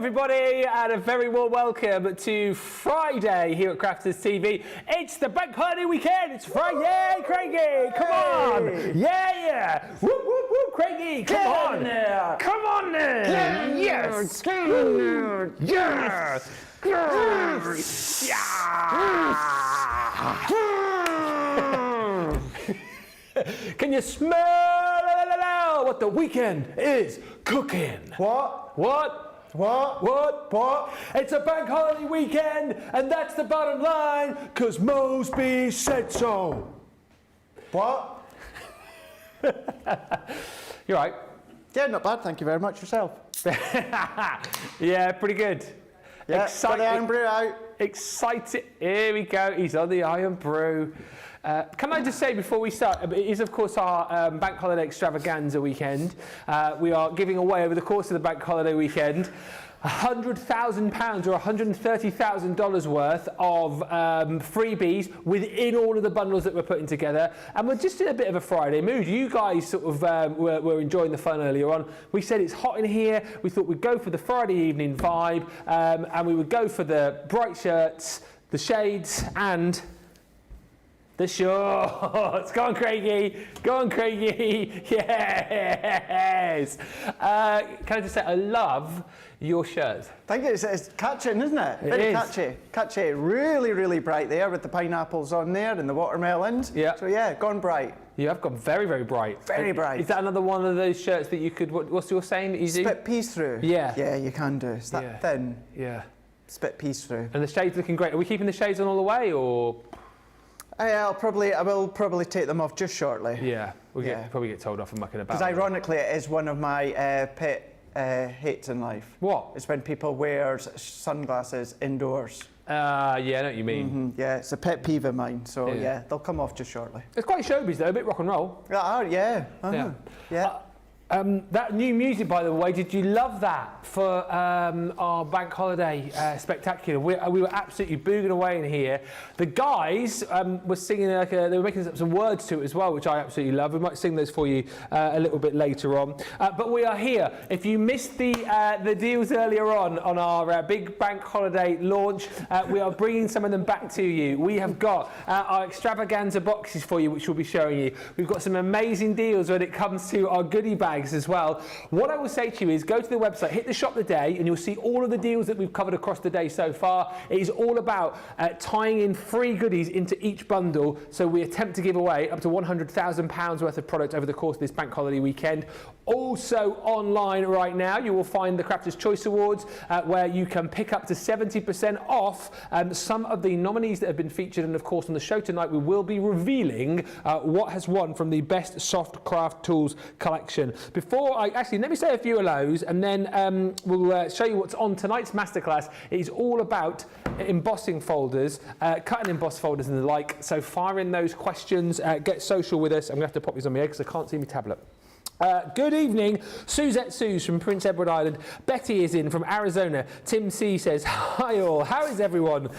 everybody, and a very warm welcome to Friday here at Crafters TV. It's the bank holiday weekend. It's Friday, Craigie. Come on. Yeah. Whoop, whoop, whoop, Craigie. Come on. There. Come on there. Yes. Yes. Yes. Can you smell what the weekend is cooking? What? It's a bank holiday weekend, and that's the bottom line, because Moseby said so. What? You right? Yeah, not bad, thank you very much. Yourself? Yeah, pretty good. Yeah, Excited. got the iron brew out. Excited. Here we go. He's on the iron brew. Can I just say before we start, it is of course our bank holiday extravaganza weekend. We are giving away over the course of the bank holiday weekend £100,000 or $130,000 worth of freebies within all of the bundles that we're putting together, and we're just in a bit of a Friday mood. You guys sort of were enjoying the fun earlier on. We said it's hot in here. We thought we'd go for the Friday evening vibe, and we would go for the bright shirts, the shades, and the shorts. Go on, Craigie. Go on, Craigie. Yes. Can I just say, I love your shirt. Thank you. It's catching, isn't it? Very catchy. Catchy. Really, really bright there with the pineapples on there and the watermelons. Yeah. So yeah, gone bright. You have gone very, very bright. Very bright. Is that another one of those shirts that you could, what's your saying that you do? Spit peas through. Yeah. Yeah, you can do. It's that thin. Yeah. Spit peas through. And the shades looking great. Are we keeping the shades on all the way, or? I will probably take them off just shortly. Yeah, probably get told off and mucking about. Because ironically, it is one of my pet hates in life. What? It's when people wear sunglasses indoors. Yeah, I know what you mean. Yeah, it's a pet peeve of mine. So yeah, they'll come off just shortly. It's quite showbiz though, a bit rock and roll. Yeah. That new music, by the way, did you love that for our bank holiday spectacular? We were absolutely booging away in here. The guys were singing, they were making up some words to it as well, which I absolutely love. We might sing those for you a little bit later on. But we are here. If you missed the deals earlier on our big bank holiday launch, we are bringing some of them back to you. We have got our extravaganza boxes for you, which we'll be showing you. We've got some amazing deals when it comes to our goodie bags as well. What I will say to you is go to the website, hit the shop today, and you'll see all of the deals that we've covered across the day so far. It is all about tying in free goodies into each bundle, so we attempt to give away up to £100,000 worth of product over the course of this bank holiday weekend. Also online right now, you will find the Crafters Choice Awards, where you can pick up to 70% off some of the nominees that have been featured, and of course on the show tonight we will be revealing what has won from the Best Soft Craft Tools collection. Before let me say a few hellos, and then we'll show you what's on tonight's masterclass. It is all about embossing folders, cut and emboss folders and the like. So fire in those questions, get social with us. I'm going to have to pop these on my head because I can't see my tablet. Good evening, Suzette Suze from Prince Edward Island. Betty is in from Arizona. Tim C says, hi all, how is everyone?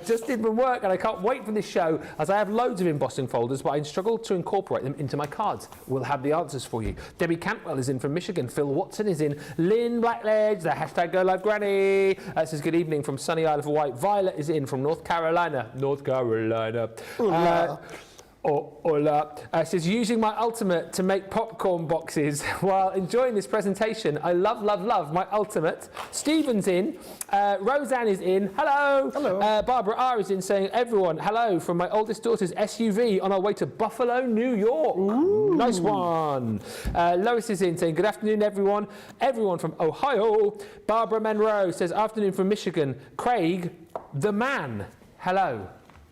Just in from work and I can't wait for this show as I have loads of embossing folders, but I struggle to incorporate them into my cards. We'll have the answers for you. Debbie Cantwell is in from Michigan. Phil Watson is in. Lynn Blackledge, the hashtag Go Live Granny, says good evening from sunny Isle of Wight. Violet is in from North Carolina. Hola. Says, using my ultimate to make popcorn boxes while enjoying this presentation. I love my ultimate. Stephen's in. Roseanne is in. Hello. Hello. Barbara R is in saying, everyone, hello from my oldest daughter's SUV on our way to Buffalo, New York. Ooh. Nice one. Lois is in saying, good afternoon, everyone. Everyone from Ohio. Barbara Monroe says, afternoon from Michigan. Craig, the man. Hello.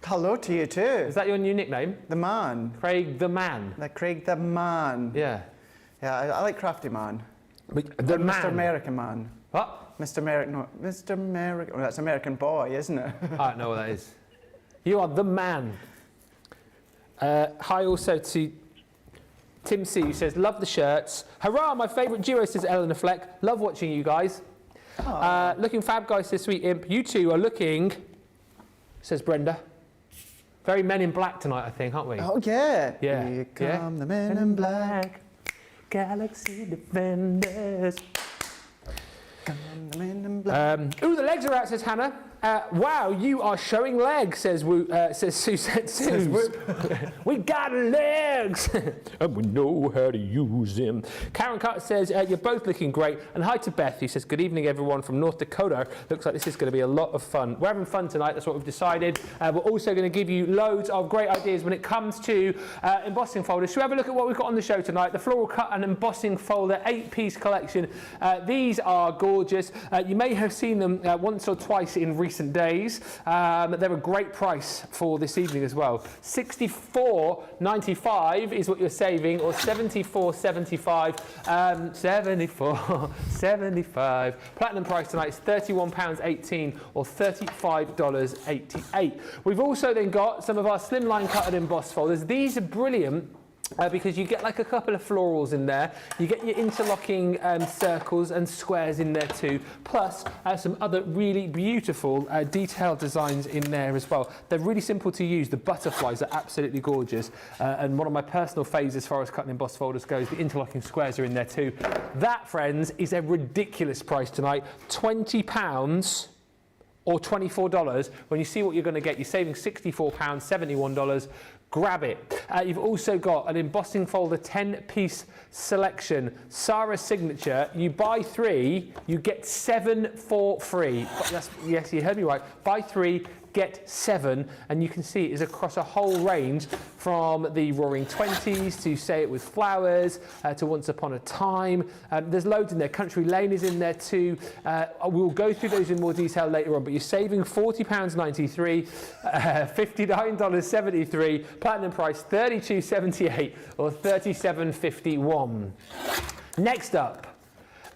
Hello to you too. Is that your new nickname? The Man. Craig the Man. Craig the Man. Yeah. Yeah, I like Crafty Man. The Man. Mr. American Man. What? Mr. American. No, Mr. American. Well, that's American Boy, isn't it? I don't know what that is. You are the Man. Hi also to Tim C, who says, love the shirts. Hurrah, my favourite duo, says Eleanor Fleck. Love watching you guys. Looking fab, guys, this week, Imp. You two are looking, says Brenda. Very Men in Black tonight, I think, aren't we? Oh, yeah. Yeah. Here come the Men in Black. Galaxy Defenders. Ooh, the legs are out, says Hannah. Wow, you are showing legs, says Suzette Suze. We got legs, and we know how to use them. Karen Carter says, you're both looking great. And hi to Beth, who says, good evening, everyone from North Dakota. Looks like this is going to be a lot of fun. We're having fun tonight, that's what we've decided. We're also going to give you loads of great ideas when it comes to embossing folders. Should we have a look at what we've got on the show tonight? The Floral Cut and Embossing Folder 8-piece collection. These are gorgeous. You may have seen them once or twice in recent days. They're a great price for this evening as well. $64.95 is what you're saving, or $74.75. $74.75. Platinum price tonight is £31.18 or $35.88. We've also then got some of our Slimline cut and emboss folders. These are brilliant. Because you get like a couple of florals in there, you get your interlocking circles and squares in there too, plus some other really beautiful detailed designs in there as well. They're really simple to use. The butterflies are absolutely gorgeous, and one of my personal favourites as far as cut and emboss folders goes, the interlocking squares are in there too. That, friends, is a ridiculous price tonight, £20 or $24. When you see what you're going to get, you're saving £64, $71. Grab it. You've also got an embossing folder 10-piece selection. Sarah's signature. You buy 3, you get 7 for free. Yes, you heard me right. Buy 3, get 7, and you can see it is across a whole range from the Roaring Twenties to Say It With Flowers to Once Upon a Time. There's loads in there. Country Lane is in there too. We'll go through those in more detail later on, but you're saving £40.93, $59.73, platinum price $32.78 or $37.51. Next up,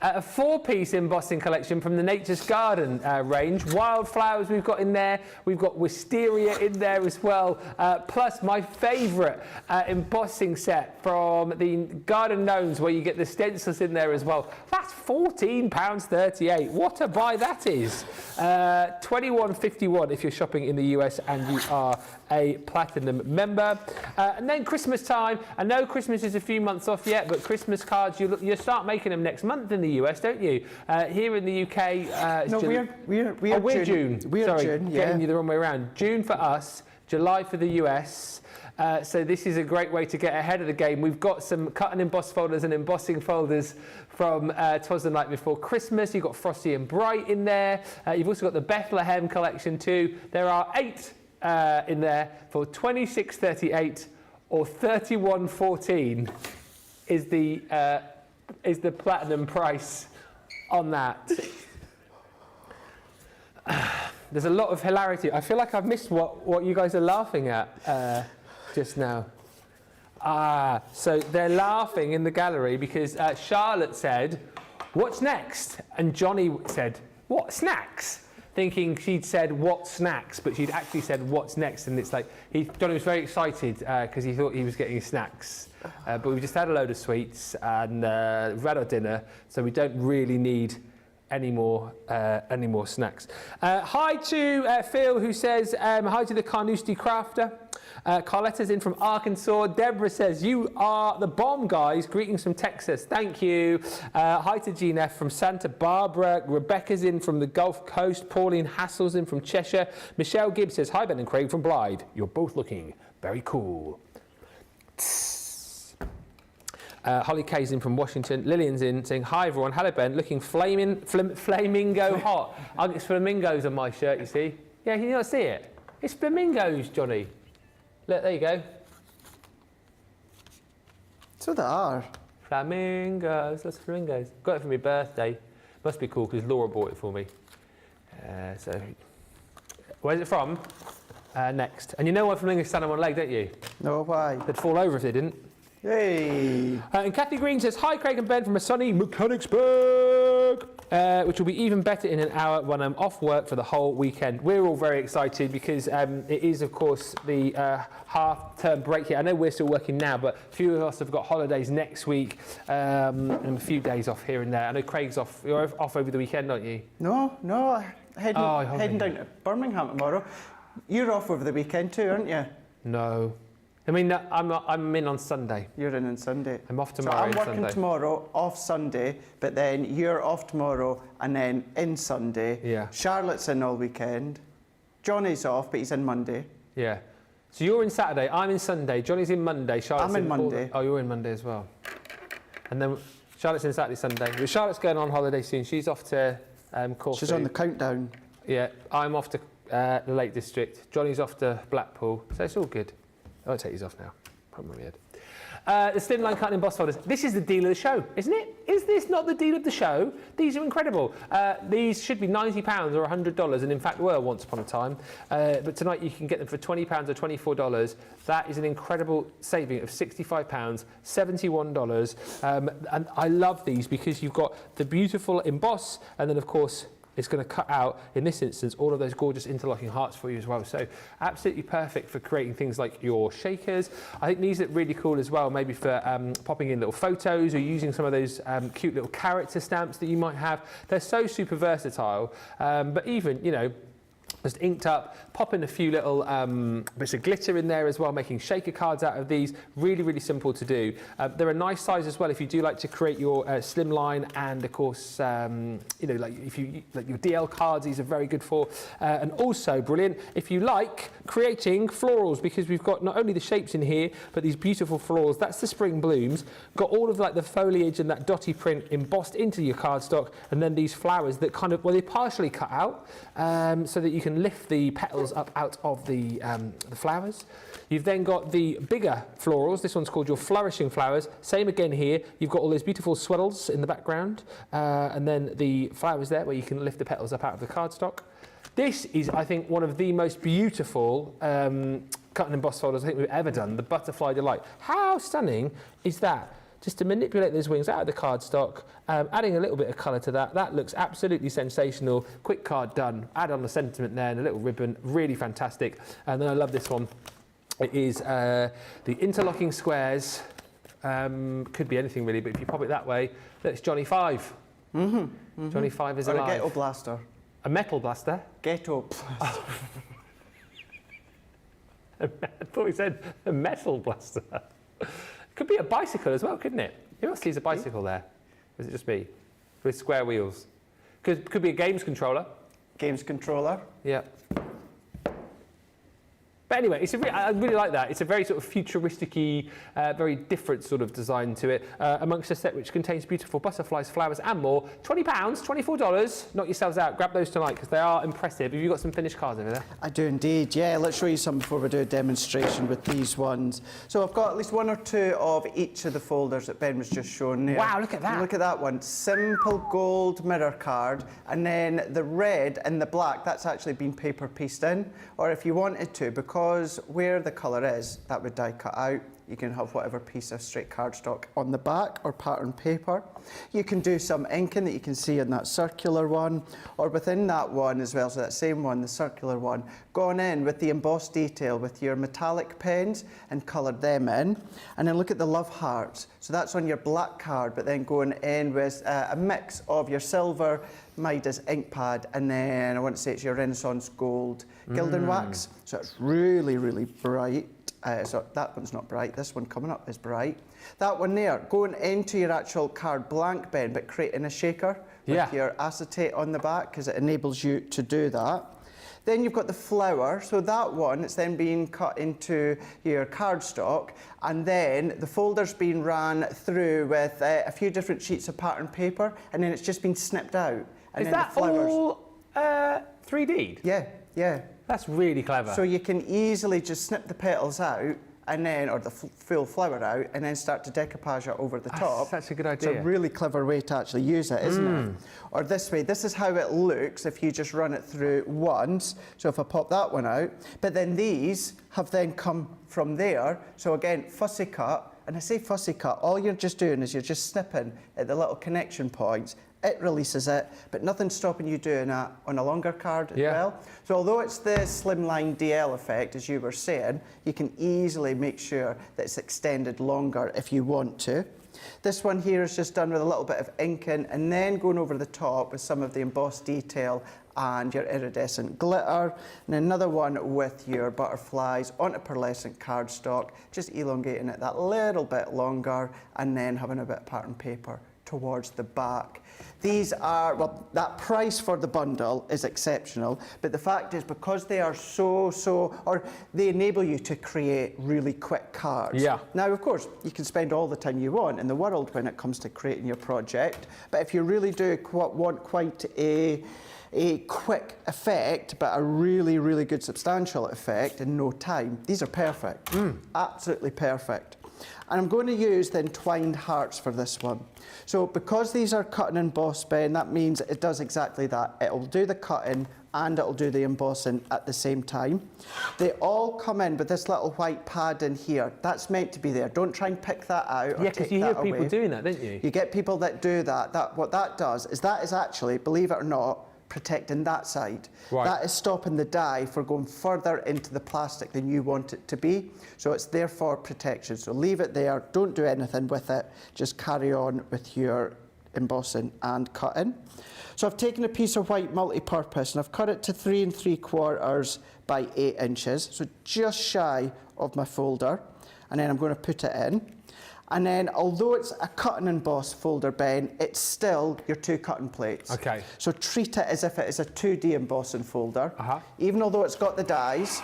a 4-piece embossing collection from the Nature's Garden range. Wildflowers we've got in there. We've got wisteria in there as well. Plus my favourite embossing set from the Garden Gnomes, where you get the stencils in there as well. That's £14.38. What a buy that is. $21.51 if you're shopping in the US and you are a platinum member. And then Christmas time. I know Christmas is a few months off yet, but Christmas cards, you start making them next month in the US, don't you? Here in the UK, no, we're June. We're June, yeah. Getting you the wrong way around. June for us, July for the US. So this is a great way to get ahead of the game. We've got some cut and emboss folders and embossing folders from 'Twas the Night Before Christmas. You've got Frosty and Bright in there. You've also got the Bethlehem collection too. There are 8 in there for $26.38 or $31.14 is the platinum price on that. There's a lot of hilarity. I feel like I've missed what you guys are laughing at just now. So they're laughing in the gallery because Charlotte said, "What's next?" And Johnny said, "What snacks?" Thinking she'd said, "What snacks?" But she'd actually said, "What's next?" And it's like, Johnny was very excited because he thought he was getting snacks. But we've just had a load of sweets and we've had our dinner, so we don't really need any more snacks. Hi to Phil, who says, hi to the Carnoustie Crafter. Carletta's in from Arkansas. Deborah says, "You are the bomb, guys. Greetings from Texas." Thank you. Hi to Jean F. from Santa Barbara. Rebecca's in from the Gulf Coast. Pauline Hassel's in from Cheshire. Michelle Gibbs says, "Hi, Ben and Craig from Blythe. You're both looking very cool." Holly Kay's in from Washington. Lillian's in saying, "Hi everyone, hello Ben, looking flamingo hot." It's flamingos on my shirt, you see. Yeah, can you not see it? It's flamingos, Johnny. Look, there you go. So they are. Flamingos, lots of flamingos. Got it for my birthday. Must be cool because Laura bought it for me. So, where's it from? Next. And you know why flamingos stand on one leg, don't you? No, why? They'd fall over if they didn't. Hey! And Kathy Green says, "Hi Craig and Ben from a sunny Mechanicsburg, which will be even better in an hour when I'm off work for the whole weekend." We're all very excited because it is, of course, the half-term break here. I know we're still working now, but a few of us have got holidays next week and a few days off here and there. I know Craig's off. You're off over the weekend, aren't you? No, heading down to Birmingham tomorrow. You're off over the weekend too, aren't you? No. I mean, I'm in on Sunday. You're in on Sunday. I'm off tomorrow. So I'm and working Sunday. tomorrow, off Sunday, but then you're off tomorrow and then in Sunday. Yeah. Charlotte's in all weekend. Johnny's off, but he's in Monday. Yeah. So you're in Saturday, I'm in Sunday, Johnny's in Monday, Charlotte's I'm in Monday. Oh, you're in Monday as well. And then Charlotte's in Saturday, Sunday. But Charlotte's going on holiday soon. She's off to Corfu. She's on the countdown. Yeah, I'm off to the Lake District. Johnny's off to Blackpool. So it's all good. I won't take these off now. Put them on my head. The Slimline cut and emboss folders. This is the deal of the show, isn't it? Is this not the deal of the show? These are incredible. These should be £90 or $100, and in fact were once upon a time. But tonight you can get them for £20 or $24. That is an incredible saving of £65, $71. And I love these because you've got the beautiful emboss, and then of course it's going to cut out, in this instance, all of those gorgeous interlocking hearts for you as well. So absolutely perfect for creating things like your shakers. I think these look really cool as well, maybe for popping in little photos or using some of those cute little character stamps that you might have. They're so super versatile, but even, you know, just inked up, pop in a few little bits of glitter in there as well, making shaker cards out of these. Really, really simple to do. They're a nice size as well if you do like to create your Slimline, and of course, you know, like if you like your DL cards, these are very good for. And also brilliant if you like creating florals, because we've got not only the shapes in here, but these beautiful florals. That's the spring blooms. Got all of like the foliage and that dotty print embossed into your cardstock, and then these flowers that kind of, well, they partially cut out so that you can lift the petals up out of the flowers. You've then got the bigger florals. This one's called your flourishing flowers. Same again here. You've got all those beautiful swirls in the background, and then the flowers there where you can lift the petals up out of the cardstock. This is, I think, one of the most beautiful cut and emboss folders I think we've ever done, the Butterfly Delight. How stunning is that? Just to manipulate those wings out of the cardstock, adding a little bit of colour to that. That looks absolutely sensational. Quick card done. Add on the sentiment there and a little ribbon. Really fantastic. And then I love this one. It is the interlocking squares. Could be anything really, but if you pop it that way, that's Johnny 5. Johnny 5 is alive. Or a ghetto blaster. A metal blaster? Ghetto blaster. I thought he said a metal blaster. Could be a bicycle as well, couldn't it? Who else sees a bicycle there? Or is it just me? With square wheels. Could be a games controller. Games controller. Yeah. But anyway, I really like that. It's a very sort of futuristic-y, very different sort of design to it, amongst a set which contains beautiful butterflies, flowers and more. £20, $24. Knock yourselves out. Grab those tonight because they are impressive. Have you got some finished cards over there? I do indeed, yeah. Let's show you some before we do a demonstration with these ones. So I've got at least one or two of each of the folders that Ben was just showing there. Wow, look at that. Look at that one. Simple gold mirror card. And then the red and the black, that's actually been paper pieced in. Or if you wanted to, because where the colour is, that would die cut out. You can have whatever piece of straight cardstock on the back or pattern paper. You can do some inking that you can see in that circular one, or within that one as well, so that same one, the circular one, gone in with the embossed detail with your metallic pens and coloured them in. And then look at the love hearts. So that's on your black card, but then going in with a mix of your silver, Midas ink pad, and then I want to say it's your Renaissance gold gilding wax. So it's really, really bright. So that one's not bright. This one coming up is bright. That one there, going into your actual card blank, Ben, but creating a shaker with your acetate on the back, because it enables you to do that. Then you've got the flower. So that one, it's then being cut into your cardstock, and then the folder's been ran through with a few different sheets of pattern paper, and then it's just been snipped out. And Is then that the flowers, all 3D'd? Yeah, yeah. That's really clever. So you can easily just snip the petals out, and then, or the full flower out, and then start to decoupage it over the top. That's a good idea. It's a really clever way to actually use it, isn't it? Or this way, this is how it looks if you just run it through once. So if I pop that one out, but then these have then come from there. So again, fussy cut, and I say fussy cut, all you're just doing is you're just snipping at the little connection points. It releases it, but nothing's stopping you doing that on a longer card as well. So although it's the Slimline DL effect, as you were saying, you can easily make sure that it's extended longer if you want to. This one here is just done with a little bit of inking and then going over the top with some of the embossed detail and your iridescent glitter, and another one with your butterflies onto pearlescent cardstock, just elongating it that little bit longer and then having a bit of pattern paper towards the back. These are, well, that price for the bundle is exceptional, but the fact is because they are or they enable you to create really quick cards. Yeah. Now, of course, you can spend all the time you want in the world when it comes to creating your project, but if you really do want quite a quick effect, but a really, really good substantial effect in no time, these are perfect. Absolutely perfect. And I'm going to use the entwined hearts for this one. So because these are cut and embossed, Ben, that means it does exactly that. It'll do the cutting and it'll do the embossing at the same time. They all come in with this little white pad in here. That's meant to be there. Don't try and pick that out or take that away. Yeah, because you hear people doing that, don't you? You get people that do that. What that does is that is actually, believe it or not, protecting that side. Right. That is stopping the dye from going further into the plastic than you want it to be. So it's there for protection. So leave it there, don't do anything with it, just carry on with your embossing and cutting. So I've taken a piece of white multi-purpose and I've cut it to 3 3/4 by 8 inches, so just shy of my folder. And then I'm going to put it in. And then, although it's a cut and emboss folder, Ben, it's still your 2 cutting plates. Okay. So treat it as if it is a 2D embossing folder. Even although it's got the dies,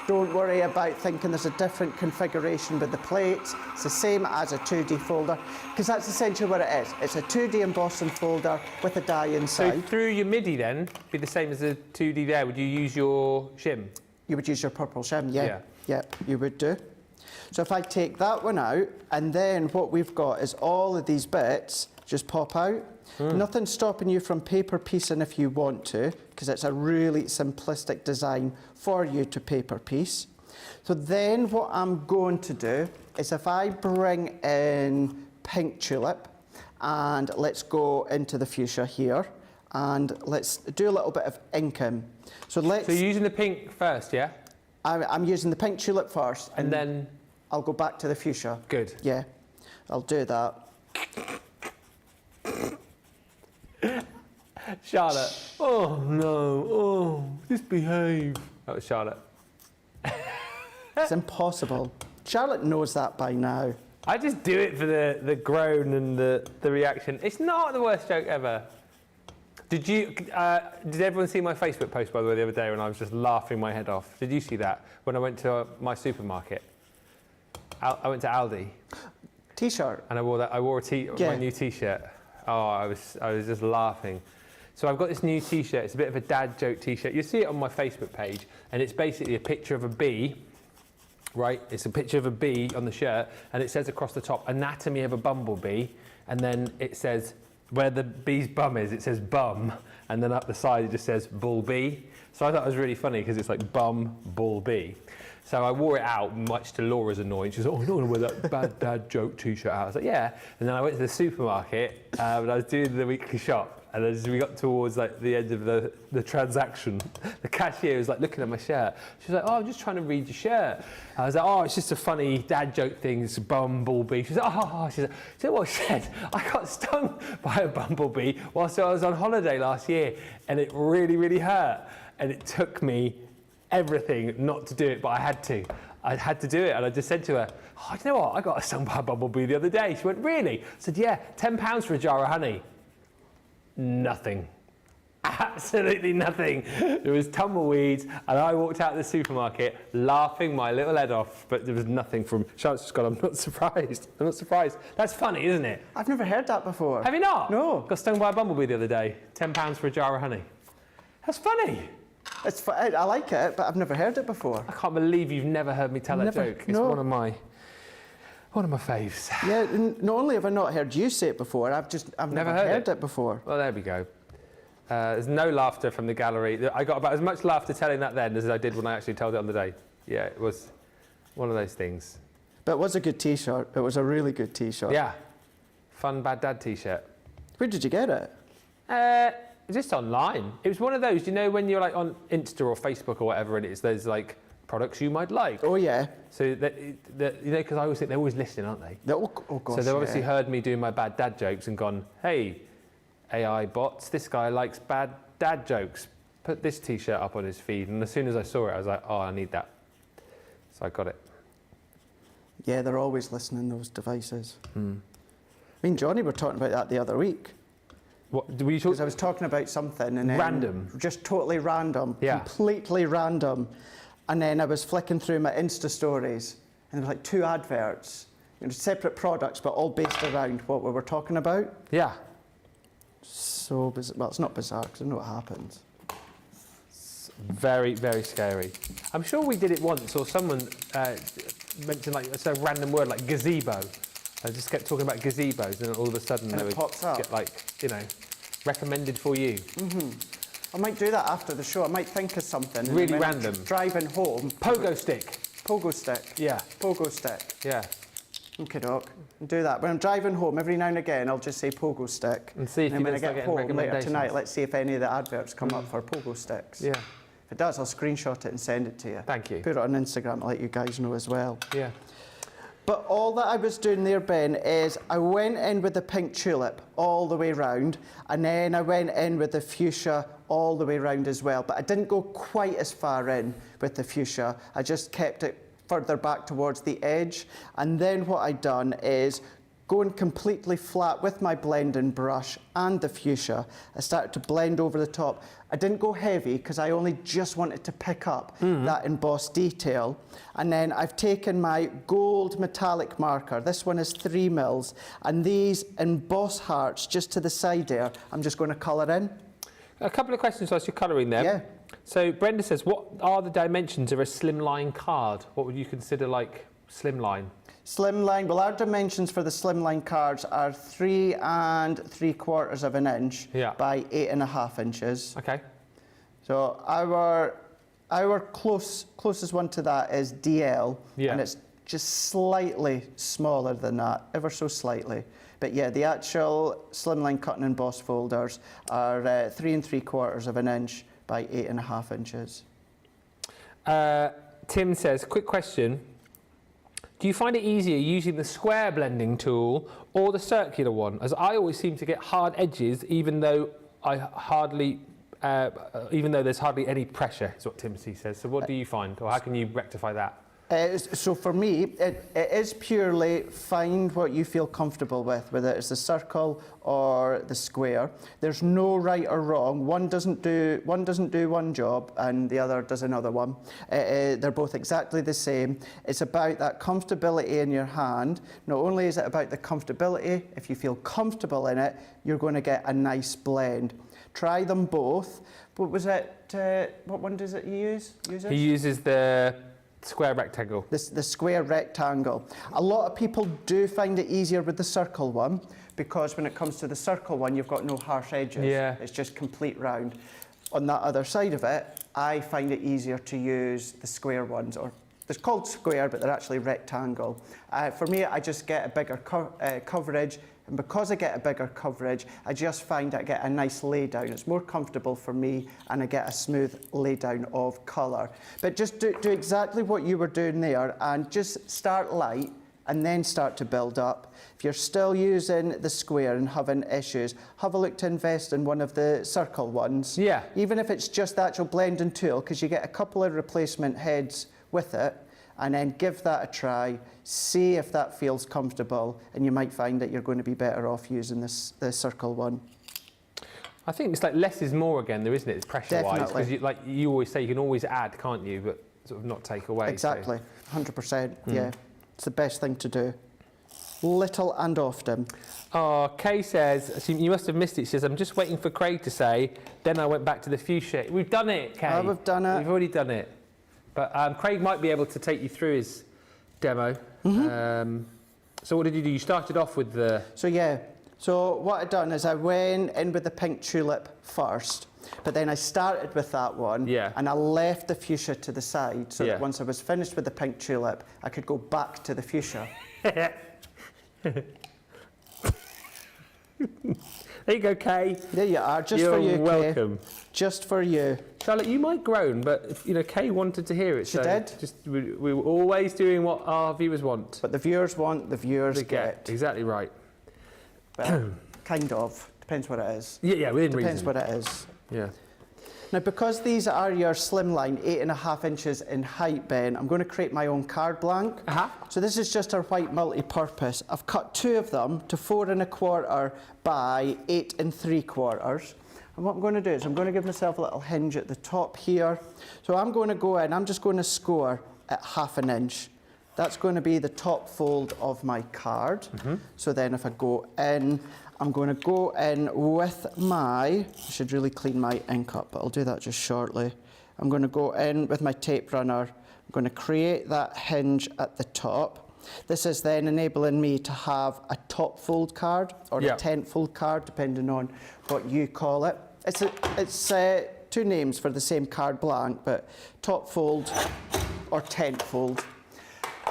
don't worry about thinking there's a different configuration with the plates. It's the same as a 2D folder, because that's essentially what it is. It's a 2D embossing folder with a die inside. So through your MIDI then, be the same as the 2D there, would you use your shim? You would use your purple shim, yeah. Yeah, you would do. So if I take that one out, and then what we've got is all of these bits just pop out. Nothing stopping you from paper piecing if you want to, because it's a really simplistic design for you to paper piece. So then what I'm going to do is if I bring in pink tulip, and let's go into the fuchsia here, and let's do a little bit of inking. So you're using the pink first, yeah? I'm using the pink tulip first. And then? I'll go back to the fuchsia. Good. Yeah, I'll do that. Charlotte. Oh no, oh, just behave. That was Charlotte. It's impossible. Charlotte knows that by now. I just do it for the groan and the reaction. It's not the worst joke ever. Did everyone see my Facebook post, by the way, the other day when I was just laughing my head off? Did you see that? When I went to my supermarket. I went to Aldi. T-shirt. And I wore my new T-shirt. Oh, I was just laughing. So I've got this new T-shirt. It's a bit of a dad joke T-shirt. You'll see it on my Facebook page, and it's basically a picture of a bee. Right? It's a picture of a bee on the shirt, and it says across the top, "Anatomy of a bumblebee," and then it says where the bee's bum is. It says "bum," and then up the side it just says "bull bee." So I thought it was really funny because it's like bum, bull, bee. So I wore it out, much to Laura's annoyance. She was like, "Oh, I don't want to wear that bad dad joke T-shirt out." I was like, "Yeah." And then I went to the supermarket, and I was doing the weekly shop. And as we got towards like the end of the transaction, the cashier was like looking at my shirt. She was like, "Oh, I'm just trying to read your shirt." I was like, "Oh, it's just a funny dad joke thing. It's a bumblebee." She was like, "Oh," she said, "What she said? I got stung by a bumblebee whilst I was on holiday last year, and it really, really hurt. And it took me everything not to do it, but I had to. I had to do it." And I just said to her, "Oh, you know what? I got stung by a bumblebee the other day." She went, "Really?" I said, "Yeah, £10 for a jar of honey." Nothing. Absolutely nothing. There was tumbleweeds, and I walked out of the supermarket laughing my little head off, but there was nothing from... Charlotte's just gone, "I'm not surprised. I'm not surprised." That's funny, isn't it? I've never heard that before. Have you not? No. Got stung by a bumblebee the other day. £10 for a jar of honey. That's funny. I like it, but I've never heard it before. I can't believe you've never heard me tell that joke. It's one of my faves. Yeah, not only have I not heard you say it before, I've never heard it before. Well, there we go. There's no laughter from the gallery. I got about as much laughter telling that then as I did when I actually told it on the day. Yeah, it was one of those things. But it was a good T-shirt. It was a really good T-shirt. Yeah. Fun Bad Dad T-shirt. Where did you get it? Just online. It was one of those, you know, when you're like on Insta or Facebook or whatever, and there's like products you might like. Oh, yeah. So, because I always think they're always listening, aren't they? Oh, gosh, so they've obviously heard me doing my bad dad jokes and gone, hey, AI bots, this guy likes bad dad jokes. Put this T-shirt up on his feed. And as soon as I saw it, I was like, oh, I need that. So I got it. Yeah, they're always listening, those devices. Me and Johnny were talking about that the other week. What were you talking? Because I was talking about something and then Random. just totally random, completely random. And then I was flicking through my Insta stories, and there were like 2 adverts, separate products, but all based around what we were talking about. Yeah. So, well, it's not bizarre because I know what happens. Very, very scary. I'm sure we did it once, or someone mentioned like a random word like gazebo. I just kept talking about gazebos, and all of a sudden they would get like, recommended for you. I might do that after the show. I might think of something. Really random. Driving home. Pogo stick. Pogo stick. Yeah. Pogo stick. Yeah. Okay, doc. Do that. When I'm driving home, every now and again, I'll just say pogo stick. And see if when I get get home later tonight, let's see if any of the adverts come up for pogo sticks. Yeah. If it does, I'll screenshot it and send it to you. Thank you. Put it on Instagram to let you guys know as well. Yeah. But all that I was doing there, Ben, is I went in with the pink tulip all the way round, and then I went in with the fuchsia all the way round as well. But I didn't go quite as far in with the fuchsia. I just kept it further back towards the edge. And then what I'd done is going completely flat with my blending brush and the fuchsia. I started to blend over the top. I didn't go heavy because I only just wanted to pick up that embossed detail. And then I've taken my gold metallic marker. This one is 3 mils. And these emboss hearts just to the side there, I'm just going to colour in. A couple of questions whilst you're colouring them. Yeah. So Brenda says, what are the dimensions of a slimline card? What would you consider like slimline? Slimline, well, our dimensions for the Slimline cards are 3 3/4 of an inch by 8.5 inches. Okay. So our closest one to that is DL, and it's just slightly smaller than that, ever so slightly. But yeah, the actual Slimline cut and emboss folders are 3 3/4 of an inch by 8.5 inches. Tim says, quick question. Do you find it easier using the square blending tool or the circular one? As I always seem to get hard edges, even though there's hardly any pressure, is what Timothy says. So what do you find, or how can you rectify that? So for me, it is purely find what you feel comfortable with, whether it's the circle or the square. There's no right or wrong. One doesn't do one job and the other does another one. They're both exactly the same. It's about that comfortability in your hand. Not only is it about the comfortability, if you feel comfortable in it, you're going to get a nice blend. Try them both. What was it? What one does it use? He uses the square rectangle. The square rectangle. A lot of people do find it easier with the circle one, because when it comes to the circle one, you've got no harsh edges. Yeah. It's just complete round. On that other side of it, I find it easier to use the square ones, or they're called square, but they're actually rectangle. For me, I just get a bigger coverage. And because I get a bigger coverage, I just find I get a nice lay down. It's more comfortable for me, and I get a smooth lay down of colour. But just do exactly what you were doing there, and just start light and then start to build up. If you're still using the square and having issues, have a look to invest in one of the circle ones. Yeah. Even if it's just the actual blending tool, because you get a couple of replacement heads with it, and then give that a try, see if that feels comfortable, and you might find that you're going to be better off using the circle one. I think it's like less is more again, there isn't it? It's pressure-wise, because like you always say, you can always add, can't you? But sort of not take away. Exactly, 100%. Yeah, it's the best thing to do. Little and often. Oh, Kay says, you must have missed it. She says, I'm just waiting for Craig to say, then I went back to the fuchsia. We've done it, Kay. Oh, we've done it. We've already done it. But Craig might be able to take you through his demo. So what did you do? You started off with the... So what I'd done is I went in with the pink tulip first, but then I started with that one, and I left the fuchsia to the side, so that once I was finished with the pink tulip, I could go back to the fuchsia. There you go, Kay. There you are, just You're for you, Kay. welcome. Just for you. Charlotte, you might groan, but you know, Kay wanted to hear it. She did. We were always doing what our viewers want. But the viewers want, the viewers They get. Exactly right. Well, kind of. Depends what it is. Yeah, within reason. Depends what it is. Yeah. Now, because these are your Slimline 8.5 inches in height, Ben, I'm going to create my own card blank. So this is just our white multi-purpose. I've cut 2 of them to 4 1/4 by 8 3/4. And what I'm going to do is I'm going to give myself a little hinge at the top here. So I'm going to go in, I'm just going to score at 1/2 inch. That's going to be the top fold of my card. So then if I go in, I'm going to go in with I should really clean my ink up, but I'll do that just shortly. I'm going to go in with my tape runner. I'm going to create that hinge at the top. This is then enabling me to have a top fold card or a tent fold card, depending on what you call it. It's 2 names for the same card blank, but top fold or tent fold.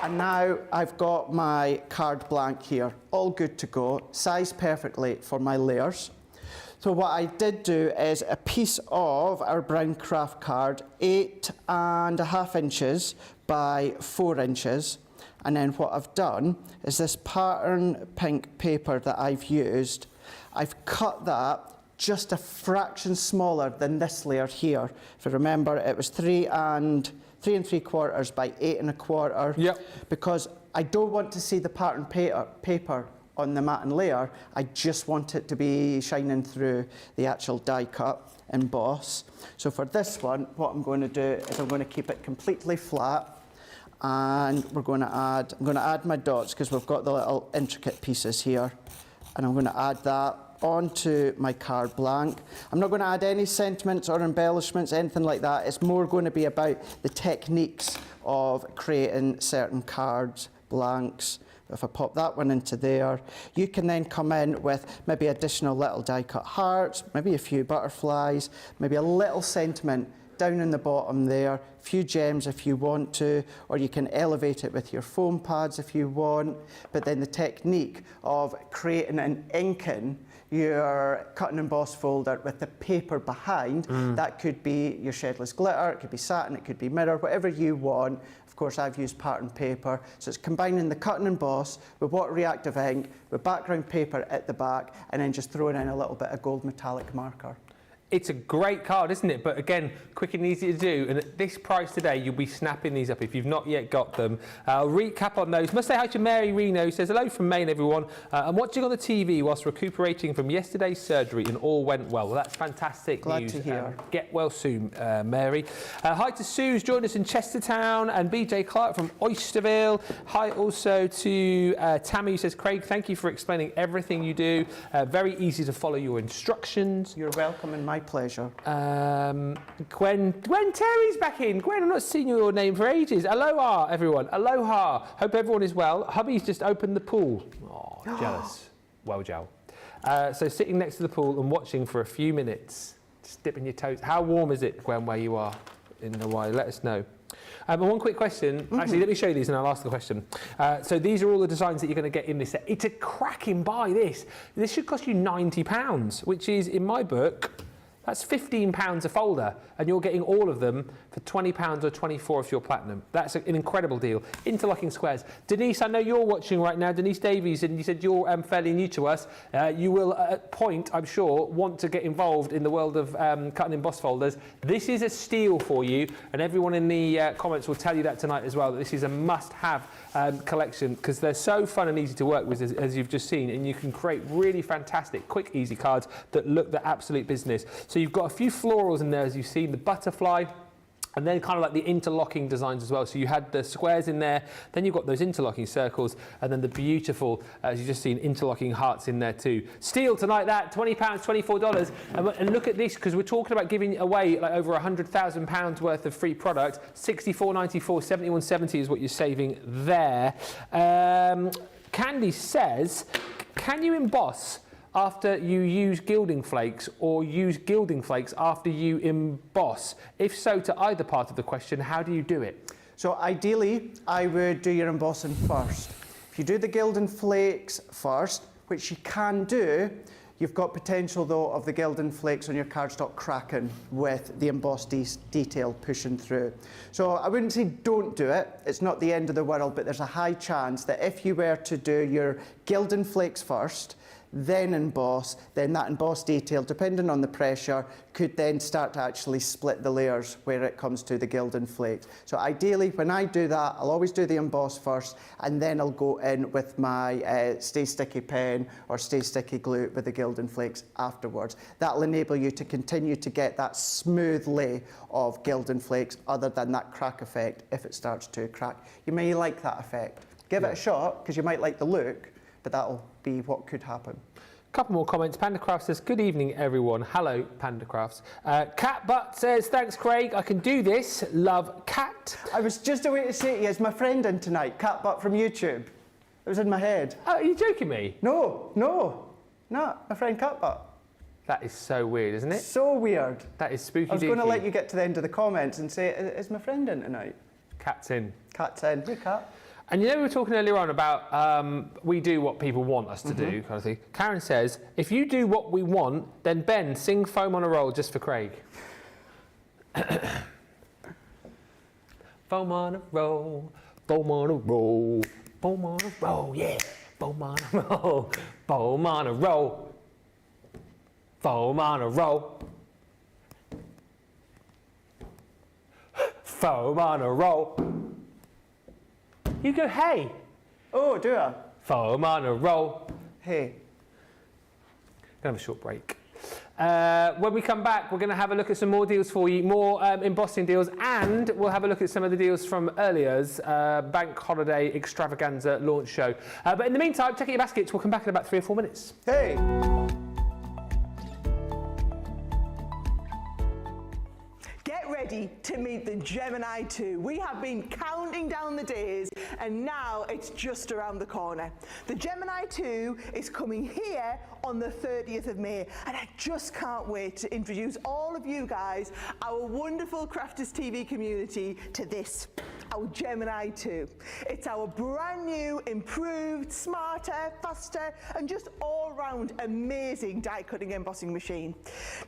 And now I've got my card blank here, all good to go, sized perfectly for my layers. So what I did do is a piece of our brown craft card, 8.5 inches by 4 inches. And then what I've done is this pattern pink paper that I've used, I've cut that just a fraction smaller than this layer here. If you remember, it was 3 3/4 by 8 1/4. Yep. Because I don't want to see the pattern paper on the matten layer. I just want it to be shining through the actual die cut emboss. So for this one, what I'm going to do is I'm going to keep it completely flat, and I'm going to add my dots because we've got the little intricate pieces here, and I'm going to add that onto my card blank. I'm not going to add any sentiments or embellishments, anything like that. It's more going to be about the techniques of creating certain cards, blanks. If I pop that one into there, you can then come in with maybe additional little die cut hearts, maybe a few butterflies, maybe a little sentiment down in the bottom there, a few gems if you want to, or you can elevate it with your foam pads if you want. But then the technique of creating and inking your cut and emboss folder with the paper behind, that could be your shedless glitter, it could be satin, it could be mirror, whatever you want. Of course, I've used pattern paper, so it's combining the cut and emboss with water reactive ink, with background paper at the back, and then just throwing in a little bit of gold metallic marker. It's a great card, isn't it? But again, quick and easy to do. And at this price today, you'll be snapping these up if you've not yet got them. I'll recap on those. Must say hi to Mary Reno, who says, hello from Maine, everyone. I'm watching on the TV whilst recuperating from yesterday's surgery and all went well. Well, that's fantastic news. Glad to hear. Get well soon, Mary. Hi to Sue, who's joined us in Chestertown, and BJ Clark from Oysterville. Hi also to Tammy, who says, Craig, thank you for explaining everything you do. Very easy to follow your instructions. You're welcome in my pleasure. Gwen Terry's back in. Gwen, I've not seen your name for ages. Aloha, everyone. Aloha. Hope everyone is well. Hubby's just opened the pool. Oh, jealous. Well, Joe. So sitting next to the pool and watching for a few minutes, just dipping your toes. How warm is it, Gwen, where you are in Hawaii? Let us know. And one quick question. Actually, let me show you these and I'll ask the question. So these are all the designs that you're going to get in this set. It's a cracking buy, this. This should cost you £90, which is, in my book, that's £15 a folder, and you're getting all of them for £20 or £24 if you're platinum. That's an incredible deal. Interlocking squares. Denise, I know you're watching right now. Denise Davies, and you said you're fairly new to us. You will, at point, I'm sure, want to get involved in the world of cut and emboss folders. This is a steal for you, and everyone in the comments will tell you that tonight as well, that this is a must-have collection, because they're so fun and easy to work with, as you've just seen, and you can create really fantastic, quick, easy cards that look the absolute business. So you've got a few florals in there, as you've seen, the butterfly, and then kind of like the interlocking designs as well. So you had the squares in there, then you've got those interlocking circles, and then the beautiful, as you've just seen, interlocking hearts in there too. Steal tonight, that £20, $24. And look at this, because we're talking about giving away like over £100,000 worth of free product. $64.94, $71.70 is what you're saving there. Candy says, can you emboss after you use gilding flakes, or use gilding flakes after you emboss? If so, to either part of the question, how do you do it? So ideally, I would do your embossing first. If you do the gilding flakes first, which you can do, You've got potential though of the gilding flakes on your cardstock cracking with the embossed detail pushing through. So I wouldn't say don't do it, it's not the end of the world, but there's a high chance that if you were to do your gilding flakes first, then emboss, then that embossed detail, depending on the pressure, could then start to actually split the layers where it comes to the gilding flakes. So ideally, when I do that, I'll always do the emboss first, and then I'll go in with my Stay Sticky pen or Stay Sticky glue with the gilding flakes afterwards. That'll enable you to continue to get that smooth lay of gilding flakes other than that crack effect if it starts to crack. You may like that effect. Give it a shot, because you might like the look, but that'll be what could happen. Couple more comments. Panda Craft says, good evening, everyone. Hello, Panda Crafts. Cat Butt says, thanks, Craig. I can do this. Love, Cat. I was just away to say to you, is my friend in tonight? Cat Butt from YouTube. It was in my head. Oh, are you joking me? No, my friend Cat Butt. That is so weird, isn't it? So weird. That is spooky. I was going to let you get to the end of the comments and say, is my friend in tonight? Cat's in. Cat's in. Hey, Cat. And you know, we were talking earlier on about we do what people want us to do, kind of thing. Karen says, if you do what we want, then Ben, sing Foam on a Roll just for Craig. Foam on a roll, foam on a roll, foam on a roll, yeah. Foam on a roll, foam on a roll, foam on a roll. Foam on a roll. You go, hey. Oh, do I? Foam on a roll. Hey. Gonna have a short break. When we come back, we're going to have a look at some more deals for you, more embossing deals, and we'll have a look at some of the deals from earlier's Bank Holiday Extravaganza launch show. But in the meantime, check out your baskets. We'll come back in about 3 or 4 minutes. Hey. Get ready to meet the Gemini 2. We have been counting down the days, and now it's just around the corner. The Gemini 2 is coming here on the 30th of May, and I just can't wait to introduce all of you guys, our wonderful Crafters TV community, to this, our Gemini 2. It's our brand new, improved, smarter, faster, and just all-round amazing die-cutting embossing machine.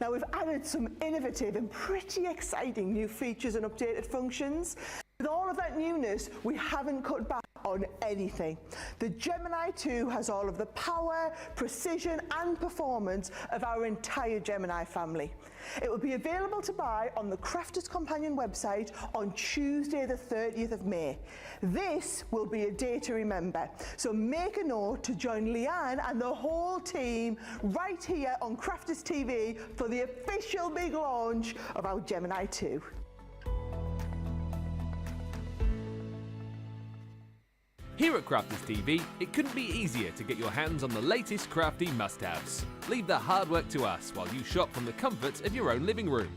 Now, we've added some innovative and pretty exciting new features and updated functions. With all of that newness, we haven't cut back on anything. The Gemini 2 has all of the power, precision and performance of our entire Gemini family. It will be available to buy on the Crafters Companion website on Tuesday the 30th of May. This will be a day to remember, so make a note to join Leanne and the whole team right here on Crafters TV for the official big launch of our Gemini 2. Here at Crafters TV, it couldn't be easier to get your hands on the latest crafty must-haves. Leave the hard work to us while you shop from the comforts of your own living room.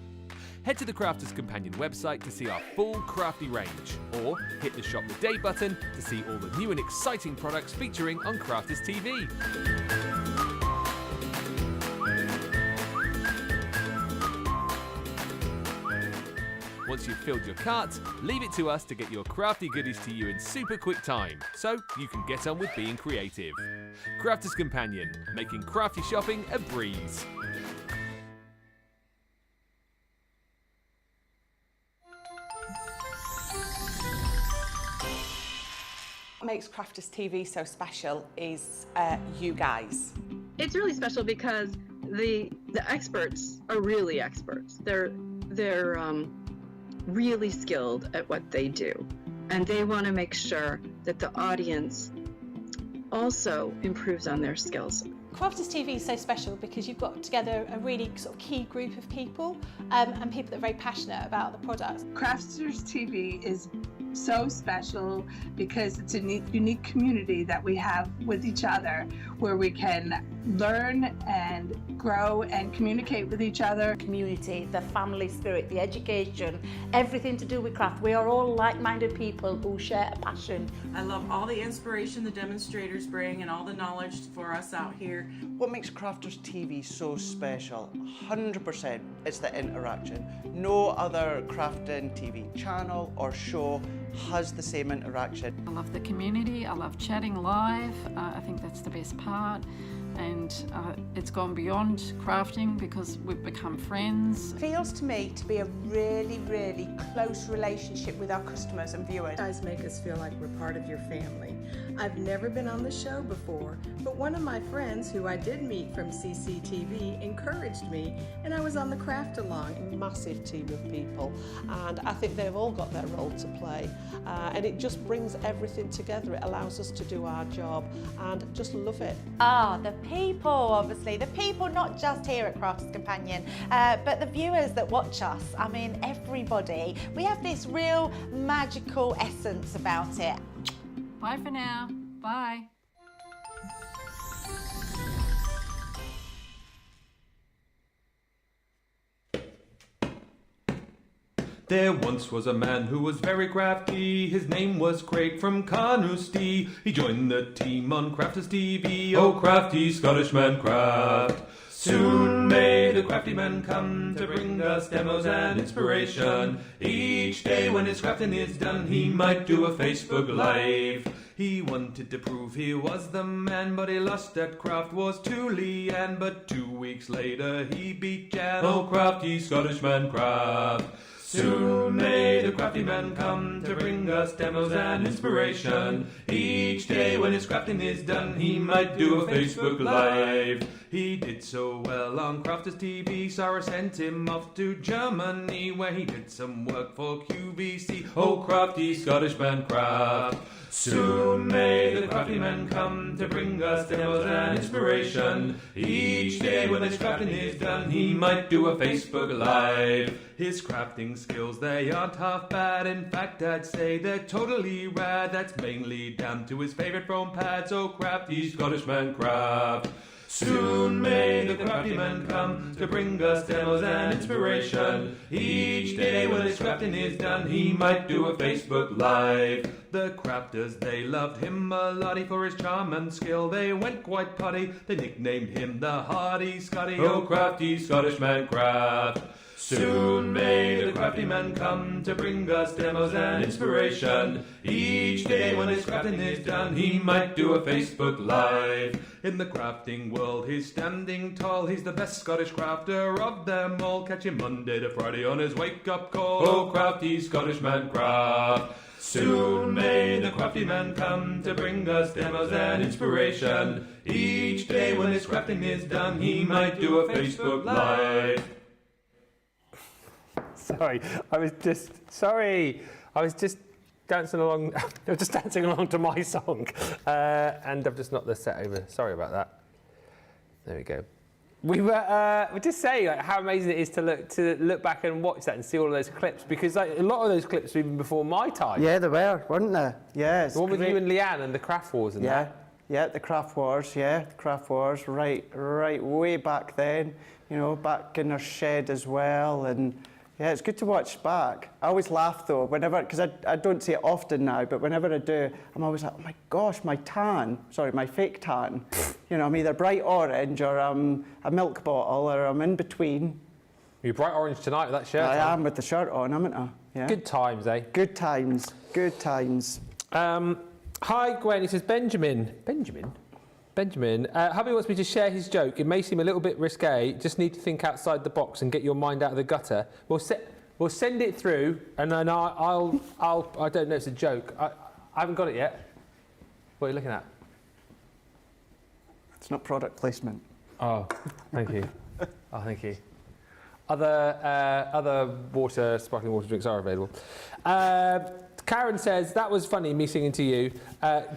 Head to the Crafters Companion website to see our full crafty range, or hit the Shop the Day button to see all the new and exciting products featuring on Crafters TV. Once you've filled your cart, leave it to us to get your crafty goodies to you in super quick time, so you can get on with being creative. Crafters Companion, making crafty shopping a breeze. What makes Crafters TV so special is you guys. It's really special because the experts are really experts. They're really skilled at what they do, and they want to make sure that the audience also improves on their skills. Crafters TV is so special because you've got together a really sort of key group of people and people that are very passionate about the product. Crafters TV is so special because it's a unique community that we have with each other, where we can learn and grow and communicate with each other. Community, the family spirit, the education, everything to do with craft. We are all like-minded people who share a passion. I love all the inspiration the demonstrators bring and all the knowledge for us out here. What makes Crafters TV so special? 100% it's the interaction. No other crafting TV channel or show has the same interaction. I love the community, I love chatting live, I think that's the best part. and it's gone beyond crafting because we've become friends. Feels to me to be a really, really close relationship with our customers and viewers. You guys make us feel like we're part of your family. I've never been on the show before, but one of my friends who I did meet from CCTV encouraged me, and I was on the craft along. Massive team of people, and I think they've all got their role to play, and it just brings everything together. It allows us to do our job and just love it. The people, obviously. The people not just here at Crafts Companion, but the viewers that watch us. I mean, everybody. We have this real magical essence about it. Bye for now. Bye. There once was a man who was very crafty. His name was Craig from Carnoustie. He joined the team on Crafters TV. Oh, crafty Scottish man craft. Soon may the crafty man come to bring us demos and inspiration. Each day when his crafting is done, he might do a Facebook Live. He wanted to prove he was the man, but he lost at Craft Wars to Leanne. But 2 weeks later he beat Jan. Oh, crafty Scottish man craft. Soon may the crafty man come to bring us demos and inspiration. Each day when his crafting is done, he might do a Facebook Live. He did so well on Crafters TV, Sarah sent him off to Germany, where he did some work for QVC. Oh, crafty Scottish man craft. Soon may the crafty man come to bring us demos and inspiration. Each day when his crafting is done, he might do a Facebook Live. His crafting skills, they aren't half bad. In fact, I'd say they're totally rad. That's mainly down to his favourite foam pads. Oh, crafty Scottish man craft. Soon may the crafty man come to bring us demos and inspiration. Each day when his crafting is done, he might do a Facebook Live. The crafters, they loved him a lot for his charm and skill. They went quite potty, they nicknamed him the Hardy Scotty. Oh, crafty Scottish man craft. Soon may the crafty man come to bring us demos and inspiration. Each day when his crafting is done, he might do a Facebook Live. In the crafting world, he's standing tall. He's the best Scottish crafter of them all. Catch him Monday to Friday on his wake-up call. Oh, crafty Scottish man craft. Soon may the crafty man come to bring us demos and inspiration. Each day when his crafting is done, he might do a Facebook Live. Sorry, I was just dancing along. I was just dancing along to my song, and I've just knocked the set over. Sorry about that. There we go. We were just saying like, how amazing it is to look back and watch that and see all of those clips, because like, a lot of those clips were even before my time. Yeah, they were, weren't they? Yeah. The one with you and Leanne and the Craft Wars and that. Yeah, the Craft Wars. Yeah, the Craft Wars. Right, way back then. You know, back in our shed as well, and. Yeah, it's good to watch back. I always laugh though, whenever, because I don't see it often now, but whenever I do, I'm always like, oh my gosh, my fake tan. You know, I'm either bright orange or I'm a milk bottle or I'm in between. You're bright orange tonight with that shirt on. I am with the shirt on, haven't I? Yeah. Good times, eh? Good times, good times. Hi Gwen, he says Benjamin, hubby wants me to share his joke. It may seem a little bit risque. Just need to think outside the box and get your mind out of the gutter. We'll send it through, and then I'll. I don't know. It's a joke. I haven't got it yet. What are you looking at? It's not product placement. Oh, thank you. Oh, thank you. Other sparkling water drinks are available. Karen says, that was funny, me singing to you.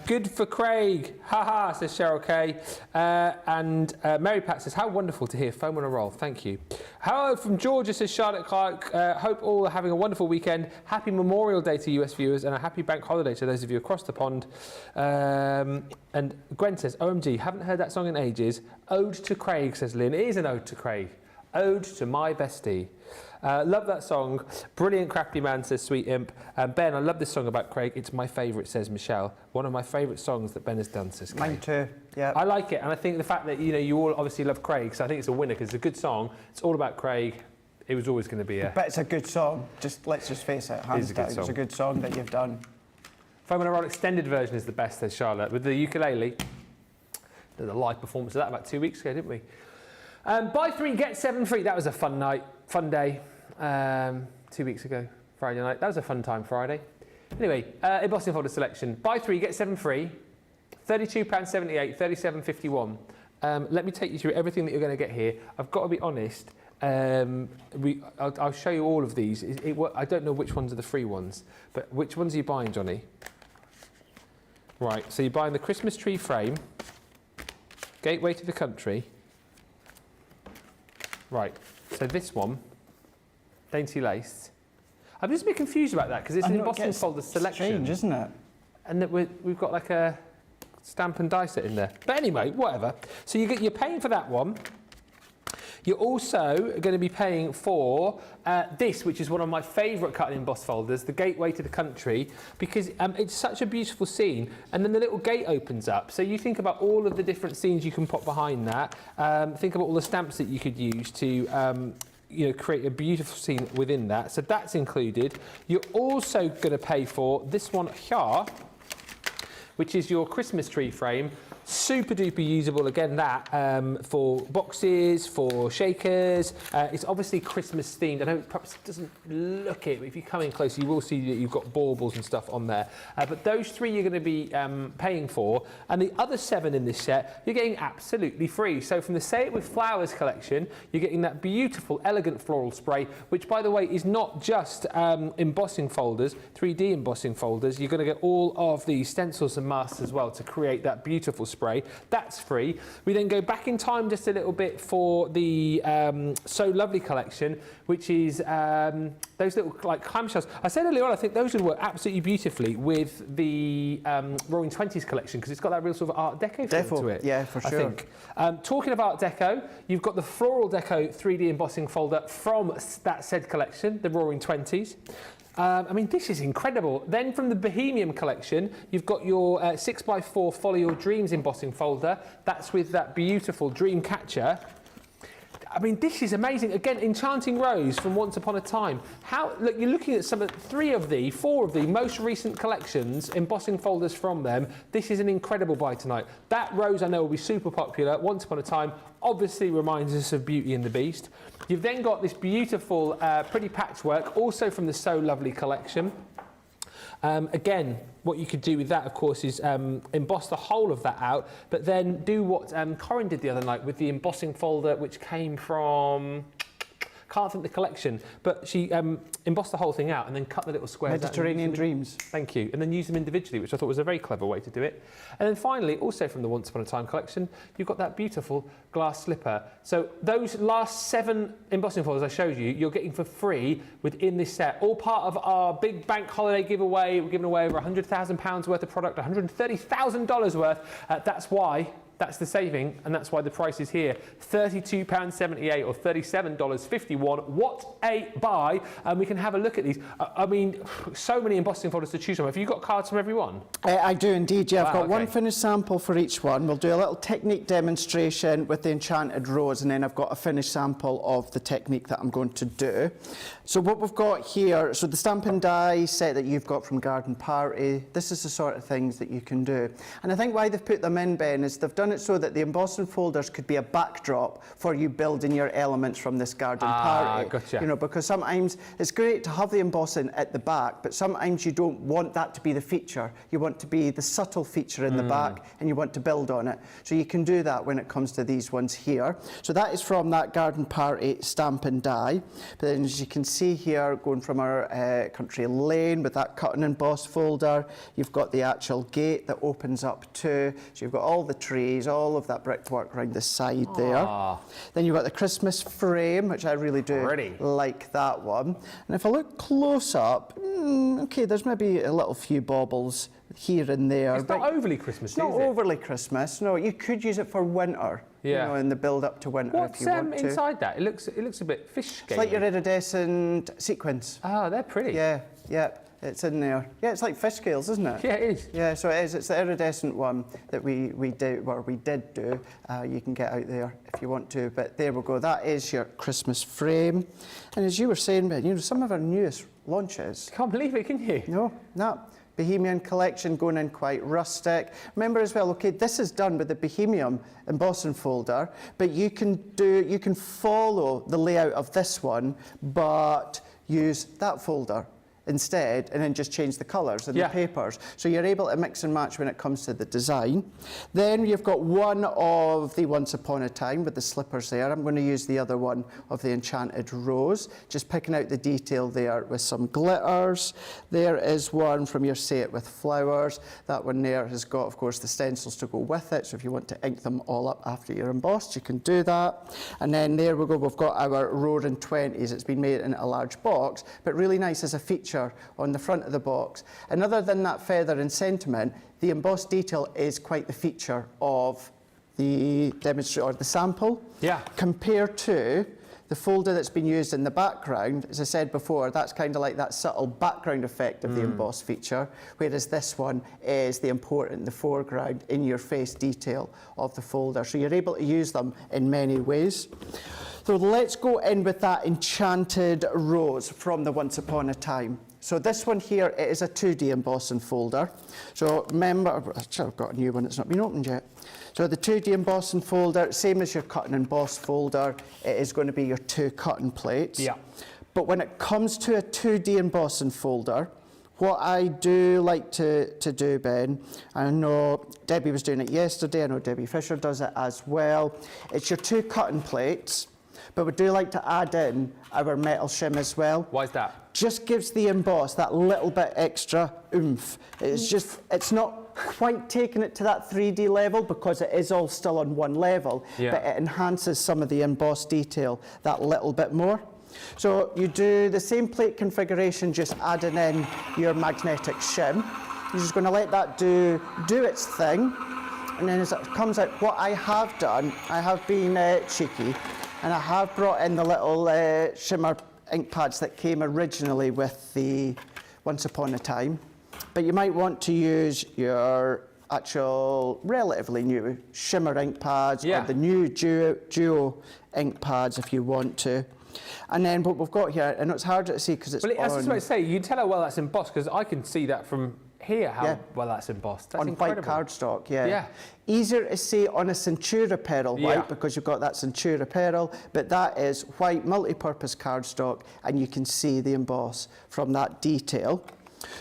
Good for Craig. Haha, says Cheryl Kay. And Mary Pat says, how wonderful to hear foam on a roll. Thank you. Hello from Georgia, says Charlotte Clark. Hope all are having a wonderful weekend. Happy Memorial Day to US viewers and a happy bank holiday to those of you across the pond. And Gwen says, OMG, haven't heard that song in ages. Ode to Craig, says Lynn. It is an ode to Craig. Ode to my bestie. Love that song. Brilliant crafty man, says Sweet Imp. Ben, I love this song about Craig. It's my favourite, says Michelle. One of my favourite songs that Ben has done, says Craig. Mine too, yeah. I like it, and I think the fact that you all obviously love Craig, so I think it's a winner because it's a good song. It's all about Craig. It was always going to be a... But it's a good song. Let's just face it, hands down. It's a good song that you've done. Foam on a Roll extended version is the best, says Charlotte, with the ukulele. did a live performance of that about 2 weeks ago, didn't we? Buy 3, get 7 free. That was a fun night, fun day. 2 weeks ago, Friday night. That was a fun time, Friday. Anyway, embossing folder selection. Buy 3, get 7 free. £32.78, £37.51. Let me take you through everything that you're going to get here. I've got to be honest. I'll show you all of these. I don't know which ones are the free ones, but which ones are you buying, Johnny? Right, so you're buying the Christmas tree frame, Gateway to the Country. Right, so this one, Dainty Lace. I'm just a bit confused about that because it's an embossing folder selection. Strange, isn't it? And that we've got like a stamp and die set in there. But anyway, whatever. So you're paying for that one. You're also going to be paying for this, which is one of my favourite cut and emboss folders, the Gateway to the Country, because it's such a beautiful scene. And then the little gate opens up. So you think about all of the different scenes you can pop behind that. Think about all the stamps that you could use to create a beautiful scene within that. So that's included. You're also going to pay for this one here, which is your Christmas tree frame. Super duper usable, again, that for boxes, for shakers. It's obviously Christmas themed. I know it perhaps doesn't look it, but if you come in close, you will see that you've got baubles and stuff on there. But those 3 you're going to be paying for, and the other 7 in this set, you're getting absolutely free. So from the Say It With Flowers collection, you're getting that beautiful, elegant floral spray, which, by the way, is not just embossing folders, 3D embossing folders. You're going to get all of the stencils and masks as well to create that beautiful spray. That's free. We then go back in time just a little bit for the So Lovely collection, which is those little like clamshells. I said earlier on, I think those would work absolutely beautifully with the Roaring Twenties collection because it's got that real sort of Art Deco feel to it. Yeah, for sure. I think. Talking of Art Deco, you've got the Floral Deco 3D embossing folder from that said collection, the Roaring Twenties. I mean, this is incredible. Then from the Bohemian collection, you've got your 6x4 Follow Your Dreams embossing folder. That's with that beautiful dream catcher. I mean, this is amazing. Again, Enchanting Rose from Once Upon a Time. Look, you're looking at some of 4 of the most recent collections, embossing folders from them. This is an incredible buy tonight. That rose I know will be super popular. Once Upon a Time obviously reminds us of Beauty and the Beast. You've then got this beautiful pretty patchwork, also from the So Lovely collection. Again, what you could do with that, of course, is emboss the whole of that out, but then do what Corinne did the other night with the embossing folder, which came from... Can't think the collection, but she embossed the whole thing out and then cut the little squares Mediterranean out. Dreams. Thank you. And then use them individually, which I thought was a very clever way to do it. And then finally, also from the Once Upon a Time collection, you've got that beautiful glass slipper. So those last 7 embossing folders I showed you, you're getting for free within this set. All part of our big bank holiday giveaway. We're giving away over £100,000 worth of product, $130,000 worth. That's why. That's the saving, and that's why the price is here. £32.78 or $37.51. What a buy. And we can have a look at these. I mean, so many embossing folders to choose from. Have you got cards from every one? I do indeed, yeah. Wow, I've got okay. one finished sample for each one. We'll do a little technique demonstration with the Enchanted Rose, and then I've got a finished sample of the technique that I'm going to do. So what we've got here, so the stamp and die set that you've got from Garden Party, this is the sort of things that you can do. And I think why they've put them in, Ben, is they've done it so that the embossing folders could be a backdrop for you building your elements from this Garden Party. Gotcha. You know, because sometimes it's great to have the embossing at the back, but sometimes you don't want that to be the feature. You want to be the subtle feature in the back, and you want to build on it. So you can do that when it comes to these ones here. So that is from that Garden Party stamp and die. But then as you can see here, going from our Country Lane with that cut and emboss folder, you've got the actual gate that opens up too. So you've got all the trees, all of that brickwork around the side there. Then you've got the Christmas frame, which I really do like that one. And if I look close up, okay, there's maybe a little few baubles here and there. It's not overly Christmassy, is it? Not overly Christmas. No, you could use it for winter. Yeah. You know, in the build up to winter if you want to. What's inside that? It looks a bit fish. It's like your iridescent sequins. Oh, they're pretty. Yeah, yeah. It's in there. Yeah, it's like fish scales, isn't it? Yeah, it is. Yeah, so it is. It's the iridescent one that we did do. You can get out there if you want to. But there we go. That is your Christmas frame. And as you were saying, Ben, you know, some of our newest launches. Can't believe it, can you? No. Bohemian collection, going in quite rustic. Remember as well, okay, this is done with the Bohemian embossing folder, but you can follow the layout of this one, but use that folder instead, and then just change the colours and the papers. So you're able to mix and match when it comes to the design. Then you've got one of the Once Upon a Time with the slippers there. I'm going to use the other one of the Enchanted Rose, just picking out the detail there with some glitters. There is one from your Say It With Flowers. That one there has got, of course, the stencils to go with it. So if you want to ink them all up after you're embossed, you can do that. And then there we go, we've got our Roaring 20s. It's been made in a large box, but really nice as a feature on the front of the box. And other than that feather and sentiment, the embossed detail is quite the feature of the demonstration or the sample. Yeah. Compared to the folder that's been used in the background, as I said before, that's kind of like that subtle background effect of the embossed feature, whereas this one is the important, the foreground, in-your-face detail of the folder. So you're able to use them in many ways. So let's go in with that Enchanted Rose from the Once Upon a Time. So this one here, it is a 2D embossing folder. So remember, actually I've got a new one, it's not been opened yet. So the 2D embossing folder, same as your cut and emboss folder, it is going to be your 2 cutting plates. Yeah. But when it comes to a 2D embossing folder, what I do like to do, Ben, I know Debbie was doing it yesterday, I know Debbie Fisher does it as well. It's your 2 cutting plates, but we do like to add in our metal shim as well. Why is that? Just gives the emboss that little bit extra oomph. It's not quite taking it to that 3D level because it is all still on one level, but it enhances some of the embossed detail that little bit more. So you do the same plate configuration, just adding in your magnetic shim. You're just going to let that do its thing, and then as it comes out, what I have done, I have been cheeky, and I have brought in the little shimmer ink pads that came originally with the Once Upon a Time. But you might want to use your actual relatively new shimmer ink pads or the new duo ink pads if you want to. And then what we've got here, and it's harder to see because it's I was just about to say, you can tell how well that's embossed because I can see that from here how well that's embossed. That's on incredible. white cardstock, Easier to see on a Centura pearl white because you've got that Centura pearl, but that is white multi-purpose cardstock and you can see the emboss from that detail.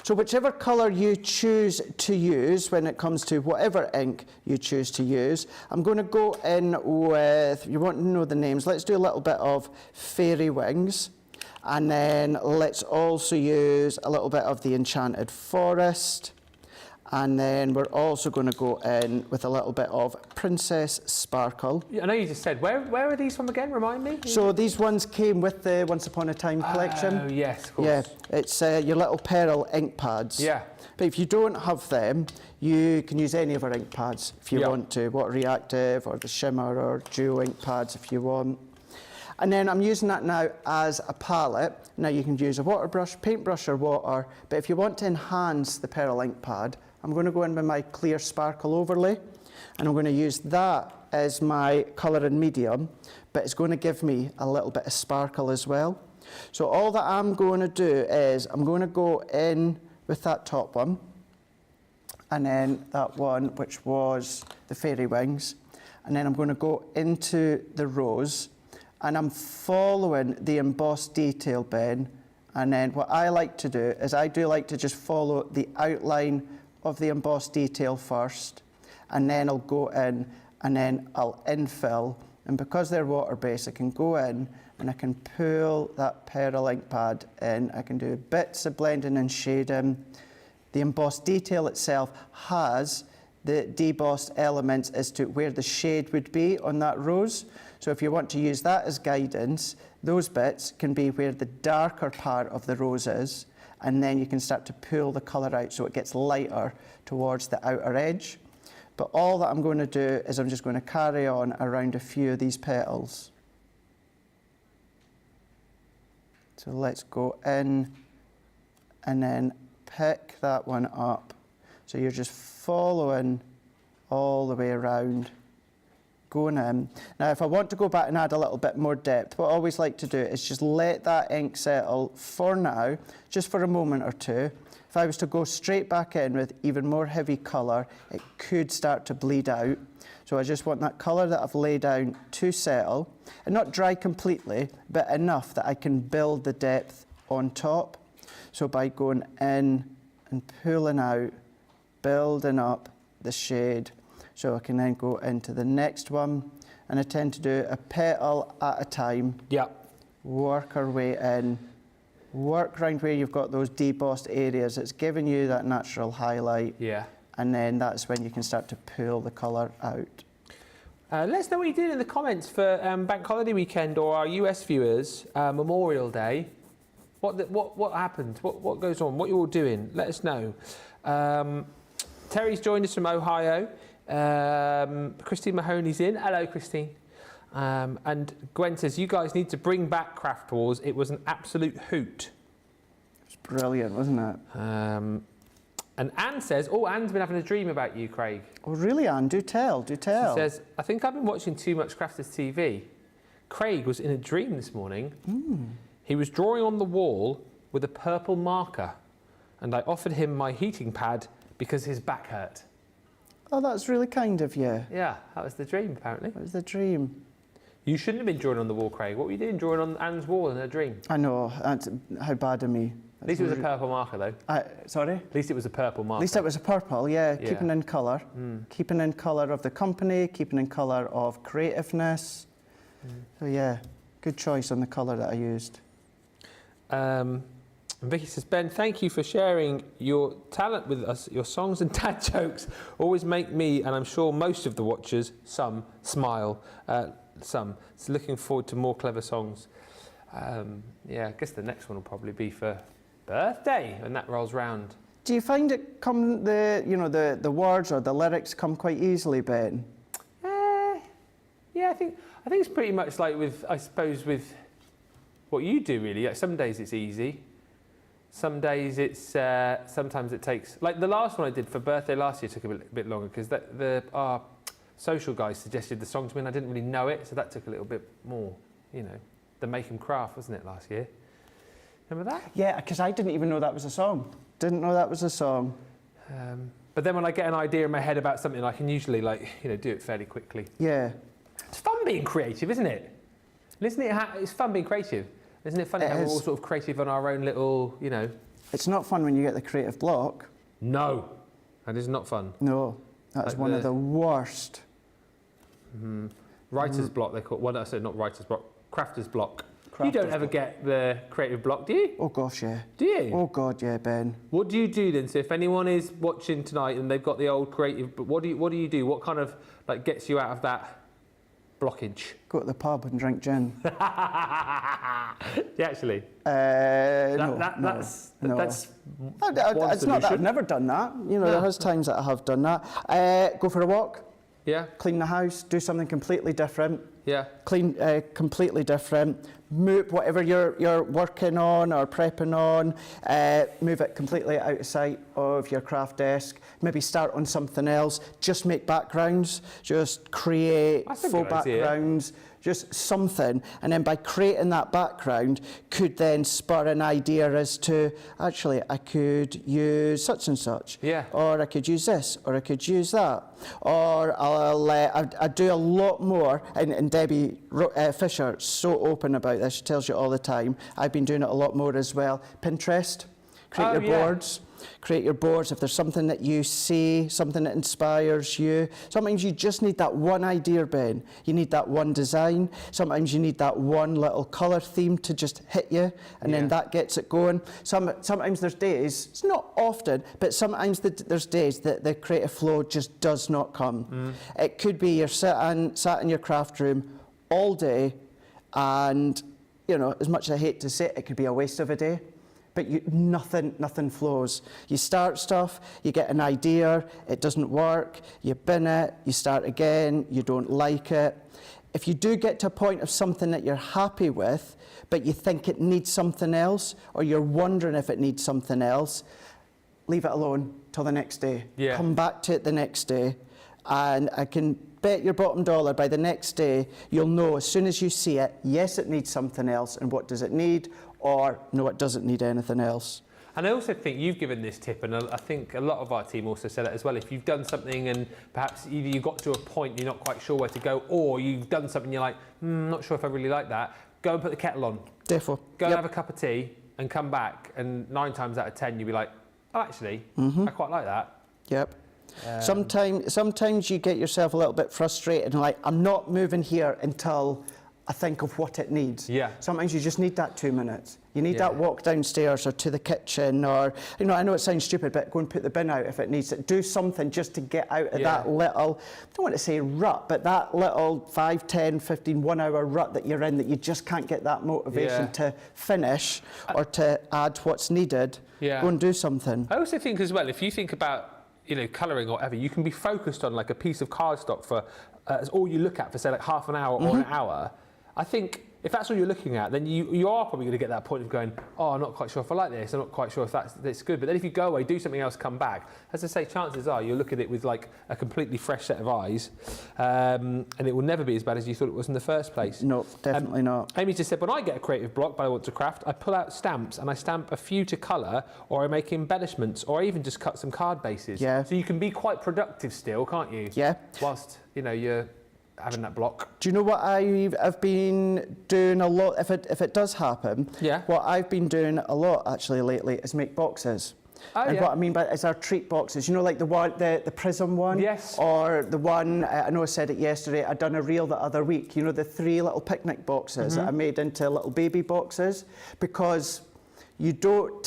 So whichever colour you choose to use when it comes to whatever ink you choose to use, I'm going to go in with, you want to know the names, let's do a little bit of Fairy Wings. And then let's also use a little bit of the Enchanted Forest. And then we're also going to go in with a little bit of Princess Sparkle. I know you just said, where are these from again? Remind me. So these ones came with the Once Upon a Time collection. Oh, yes, of course. Yeah, it's your little pearl ink pads. Yeah. But if you don't have them, you can use any of our ink pads if you want to. Water Reactive or the Shimmer or Duo ink pads if you want. And then I'm using that now as a palette. Now you can use a water brush, paintbrush or water, but if you want to enhance the pearl ink pad, I'm going to go in with my clear sparkle overlay, and I'm going to use that as my colour and medium, but it's going to give me a little bit of sparkle as well. So all that I'm going to do is I'm going to go in with that top one, and then that one which was the Fairy Wings, and then I'm going to go into the rose, and I'm following the embossed detail, Ben, and then what I like to do is I do like to just follow the outline of the embossed detail first, and then I'll go in and then I'll infill, and because they're water-based I can go in and I can pull that pearl ink pad in. I can do bits of blending and shading. The embossed detail itself has the debossed elements as to where the shade would be on that rose. So if you want to use that as guidance, those bits can be where the darker part of the rose is, and then you can start to pull the colour out so it gets lighter towards the outer edge. But all that I'm going to do is I'm just going to carry on around a few of these petals. So let's go in and then pick that one up. So you're just following all the way around, going in. Now if I want to go back and add a little bit more depth, what I always like to do is just let that ink settle for now, just for a moment or two, If I was to go straight back in with even more heavy colour, it could start to bleed out. So I just want that colour that I've laid down to settle, and not dry completely, but enough that I can build the depth on top. So by going in and pulling out, building up the shade, so I can then go into the next one, and I tend to do a petal at a time. Yeah. Work our way in, work around where you've got those debossed areas. It's giving you that natural highlight. Yeah. And then that's when you can start to pull the colour out. Let us know what you did in the comments for Bank Holiday weekend, or our US viewers, Memorial Day. What happened? What goes on? What you're all doing? Let us know. Terry's joined us from Ohio. Christine Mahoney's in. Hello, Christine. And Gwen says, you guys need to bring back Craft Wars. It was an absolute hoot. It's brilliant, wasn't it? And Anne says, Anne's been having a dream about you, Craig. Oh, really, Anne? Do tell, do tell. She says, I think I've been watching too much Crafters TV. Craig was in a dream this morning. He was drawing on the wall with a purple marker, and I offered him my heating pad because his back hurt. Oh, that's really kind of you. Yeah, that was the dream, apparently. That was the dream. You shouldn't have been drawing on the wall, Craig. What were you doing drawing on Anne's wall in her dream? I know. That's, how bad of me. At least it was a purple marker, though. Sorry? At least it was a purple marker. At least it was a purple, yeah. Keeping in colour. Keeping in colour of the company, keeping in colour of creativeness. So, yeah, good choice on the colour that I used. And Vicky says, Ben, thank you for sharing your talent with us. Your songs and dad jokes always make me, and I'm sure most of the watchers, some, smile. So looking forward to more clever songs. Yeah, I guess the next one will probably be for birthday when that rolls round. Do you find it the words or the lyrics come quite easily, Ben? Yeah, I think it's pretty much like with what you do really. Like some days it's easy. Some days it's sometimes it takes, like the last one I did for birthday last year took a bit longer because our social guys suggested the song to me and I didn't really know it, so that took a little bit more, the Make 'em Craft, wasn't it, last year? Remember that? Yeah, because I didn't even know that was a song. Didn't know that was a song. But then when I get an idea in my head about something, I can usually do it fairly quickly. Yeah. It's fun being creative, isn't it? It's fun being creative. Isn't it funny how we're all sort of creative on our own little, It's not fun when you get the creative block. No, that is not fun. No, that's one of the worst. Writer's block, they call it. Well, I said not writer's block, crafter's block. You don't ever get the creative block, do you? Oh gosh, yeah. Do you? Oh God, yeah, Ben. What do you do then? So if anyone is watching tonight and they've got the old creative, but what do you do? What kind of gets you out of that blockage? Go to the pub and drink gin. Yeah, actually. No. That's it's not that I've never done that. There has times that I have done that. Go for a walk. Yeah. Clean the house. Do something completely different. Yeah. Clean, completely different. Move whatever you're working on or prepping on. Move it completely out of sight of your craft desk. Maybe start on something else. Just make backgrounds. Just create faux backgrounds. Just something, and then by creating that background could then spur an idea as to, actually, I could use such and such, or I could use this, or I could use that, or I do a lot more, and Debbie Fisher is so open about this, she tells you all the time, I've been doing it a lot more as well. Pinterest, create your boards. Create your boards. If there's something that you see, something that inspires you. Sometimes you just need that one idea, Ben. You need that one design. Sometimes you need that one little colour theme to just hit you, and then that gets it going. Sometimes there's days, it's not often, but sometimes there's days that the creative flow just does not come. It could be you're sat in your craft room all day, and as much as I hate to say it, it could be a waste of a day. But nothing flows. You start stuff, you get an idea, it doesn't work, you bin it, you start again, you don't like it. If you do get to a point of something that you're happy with, but you think it needs something else, or you're wondering if it needs something else, leave it alone till the next day. Yeah. Come back to it the next day, and I can bet your bottom dollar by the next day, you'll know as soon as you see it, yes, it needs something else, and what does it need? Or no, it doesn't need anything else. And I also think you've given this tip, and I think a lot of our team also said it as well. If you've done something and perhaps either you got to a point you're not quite sure where to go, or you've done something you're like, not sure if I really like that, go and put the kettle on. Therefore, go and have a cup of tea and come back, and 9 times out of 10 you'll be like, oh, actually, I quite like that. Yep. Sometimes you get yourself a little bit frustrated and like, I'm not moving here until I think of what it needs. Yeah. Sometimes you just need that 2 minutes. You need that walk downstairs or to the kitchen, or, you know, I know it sounds stupid, but go and put the bin out if it needs it. Do something just to get out of that little, I don't want to say rut, but that little 5, 10, 15, 1 hour rut that you're in that you just can't get that motivation to finish or to add what's needed. Yeah. Go and do something. I also think as well, if you think about, you know, colouring or whatever, you can be focused on like a piece of cardstock for as all you look at for say like half an hour or an hour. I think if that's all you're looking at, then you are probably going to get that point of going, oh, I'm not quite sure if I like this, I'm not quite sure if that's good. But then if you go away, do something else, come back, as I say, chances are you'll look at it with like a completely fresh set of eyes, and it will never be as bad as you thought it was in the first place. No, definitely not. Amy just said, when I get a creative block but I want to craft, I pull out stamps and I stamp a few to colour, or I make embellishments, or I even just cut some card bases. Yeah. So you can be quite productive still, can't you? Yeah. Whilst, you know, you're having that block. Do you know what I've been doing a lot, if it does happen? Yeah. What I've been doing a lot actually lately is make boxes. And what I mean by is our treat boxes. You know, like the prism one? Yes. Or the one, I know I said it yesterday, I'd done a reel the other week. You know, the 3 little picnic boxes that I made into little baby boxes. Because you don't,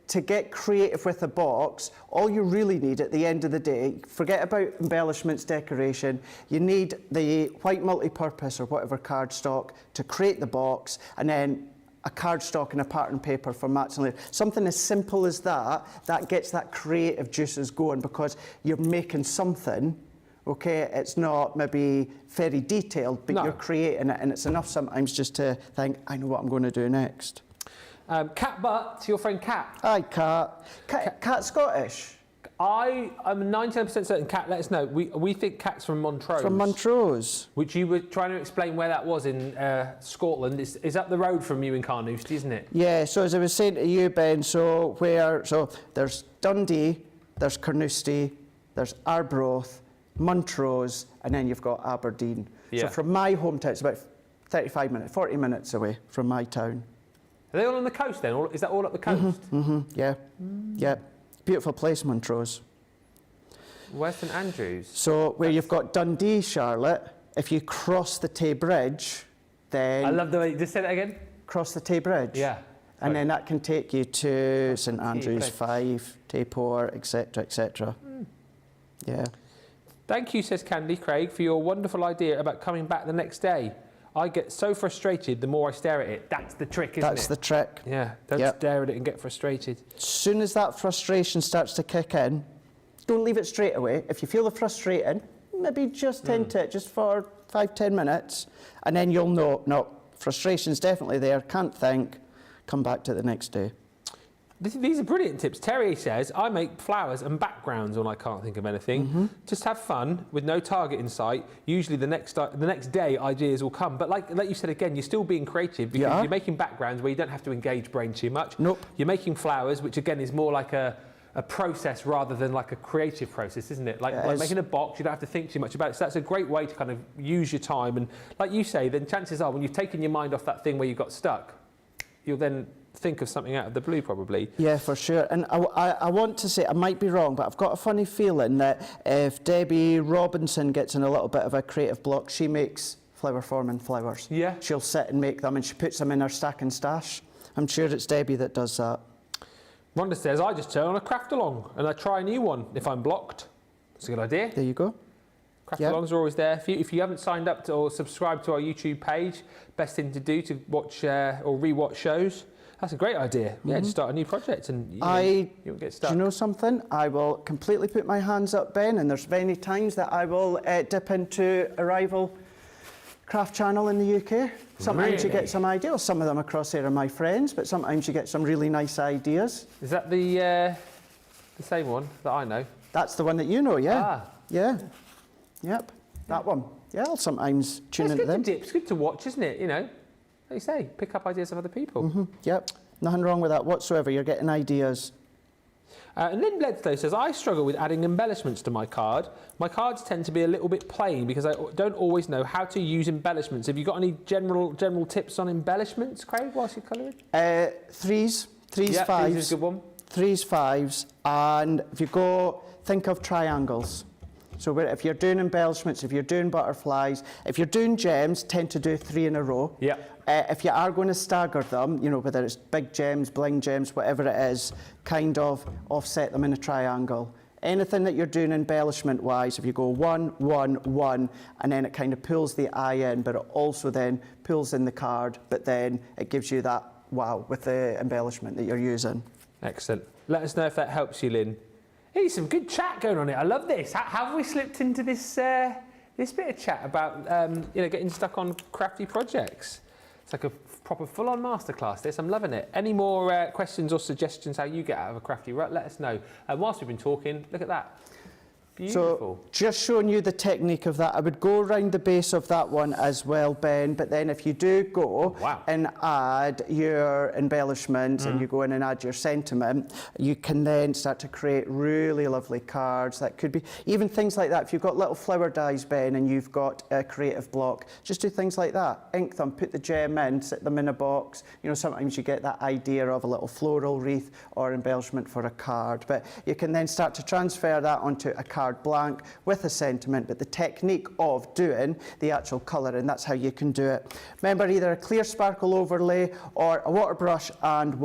to get creative with a box, all you really need at the end of the day, forget about embellishments, decoration, you need the white multi-purpose or whatever cardstock to create the box, and then a cardstock and a pattern paper for Mats and Laird. Something as simple as that gets that creative juices going, because you're making something, okay? It's not maybe very detailed, but you're creating it, and it's enough sometimes just to think, I know what I'm going to do next. Cat Butt, to your friend Cat. Hi, Cat. Cat Scottish? I'm 99% certain. Cat, let us know. We think Cat's from Montrose. From Montrose. Which you were trying to explain where that was in Scotland. Is up the road from you in Carnoustie, isn't it? Yeah, so as I was saying to you, Ben, so there's Dundee, there's Carnoustie, there's Arbroath, Montrose, and then you've got Aberdeen. Yeah. So from my hometown, it's about 35 minutes, 40 minutes away from my town. Are they all on the coast then? Is that all up the coast? Yeah. Yeah. Beautiful place, Montrose. Where's St Andrews? So where you've got Dundee, Charlotte, if you cross the Tay Bridge, then... I love the way you just said that again. Cross the Tay Bridge. Yeah. And then that can take you to St Andrews, Fife, Tayport, etc., etc. Yeah. Thank you, says Candy Craig, for your wonderful idea about coming back the next day. I get so frustrated the more I stare at it. That's the trick, isn't it? That's the trick. Yeah, don't stare at it and get frustrated. As soon as that frustration starts to kick in, don't leave it straight away. If you feel the frustration, maybe just tend to it just for 5-10 minutes, and then you'll know, no, frustration's definitely there, can't think, come back to it the next day. These are brilliant tips. Terry says, I make flowers and backgrounds when I can't think of anything. Just have fun with no target in sight. Usually the next day ideas will come. But like you said again, you're still being creative because you're making backgrounds where you don't have to engage brain too much. Nope. You're making flowers, which again is more like a process rather than like a creative process, isn't it? Like making a box, you don't have to think too much about it. So that's a great way to kind of use your time. And like you say, then chances are when you've taken your mind off that thing where you got stuck, you'll then think of something out of the blue, probably. Yeah, for sure. And I want to say, I might be wrong, but I've got a funny feeling that if Debbie Robinson gets in a little bit of a creative block, she makes flower forming flowers. Yeah. She'll sit and make them, and she puts them in her stack and stash. I'm sure it's Debbie that does that. Rhonda says, I just turn on a craft along and I try a new one if I'm blocked. That's a good idea. There you go. Craft alongs are always there. If you haven't signed up to or subscribed to our YouTube page, best thing to do to watch or re-watch shows. That's a great idea. Yeah, to start a new project and you won't get stuck. Do you know something? I will completely put my hands up, Ben, and there's many times that I will dip into a rival craft channel in the UK. Sometimes you get some ideas. Some of them across there are my friends, but sometimes you get some really nice ideas. Is that the same one that I know? That's the one that you know, yeah. Yeah. Yep, that one. Yeah, I'll sometimes tune into them. It's good to watch, isn't it? You know, like you say, pick up ideas of other people. Yep. Nothing wrong with that whatsoever. You're getting ideas. And Lynn Bledsoe says, I struggle with adding embellishments to my card. My cards tend to be a little bit plain because I don't always know how to use embellishments. Have you got any general tips on embellishments, Craig, whilst you're colouring? Threes, Yeah, fives. threes is a good one. Threes, fives, and if you go, think of triangles. So if you're doing embellishments, if you're doing butterflies, if you're doing gems, tend to do 3 in a row. Yeah. If you are going to stagger them, you know, whether it's big gems, bling gems, whatever it is, kind of offset them in a triangle. Anything that you're doing embellishment-wise, if you go 1, 1, 1, and then it kind of pulls the eye in, but it also then pulls in the card, but then it gives you that wow with the embellishment that you're using. Excellent. Let us know if that helps you, Lynn. Hey, some good chat going on here. I love this. How have we slipped into this this bit of chat about you know, getting stuck on crafty projects? It's like a proper full-on masterclass, this. I'm loving it. Any more questions or suggestions how you get out of a crafty rut, let us know. Whilst we've been talking, look at that. Beautiful. So just showing you the technique of that, I would go around the base of that one as well, Ben, but then if you do go and add your embellishments and you go in and add your sentiment, you can then start to create really lovely cards. That could be even things like that. If you've got little flower dies, Ben, and you've got a creative block, just do things like that. Ink them, put the gem in, sit them in a box. You know, sometimes you get that idea of a little floral wreath or embellishment for a card, but you can then start to transfer that onto a card blank with a sentiment, but the technique of doing the actual colour, and that's how you can do it. Remember, either a clear sparkle overlay or a water brush and a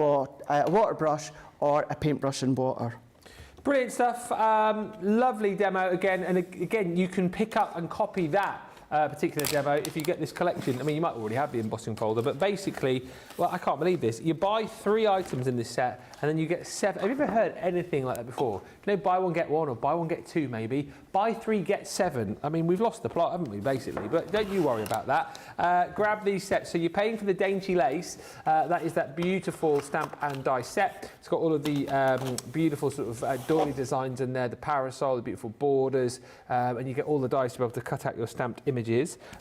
water brush or a paintbrush and water. Brilliant stuff. Lovely demo again, and again you can pick up and copy that particular demo if you get this collection. I mean, you might already have the embossing folder, but basically, well, I can't believe this. You buy 3 items in this set, and then you get 7. Have you ever heard anything like that before? You know, buy one, get one, or buy one, get 2, maybe. Buy 3, get 7. I mean, we've lost the plot, haven't we, basically? But don't you worry about that. Grab these sets. So you're paying for the dainty lace. That is that beautiful stamp and die set. It's got all of the beautiful sort of doily designs in there, the parasol, the beautiful borders, and you get all the dies to be able to cut out your stamped images.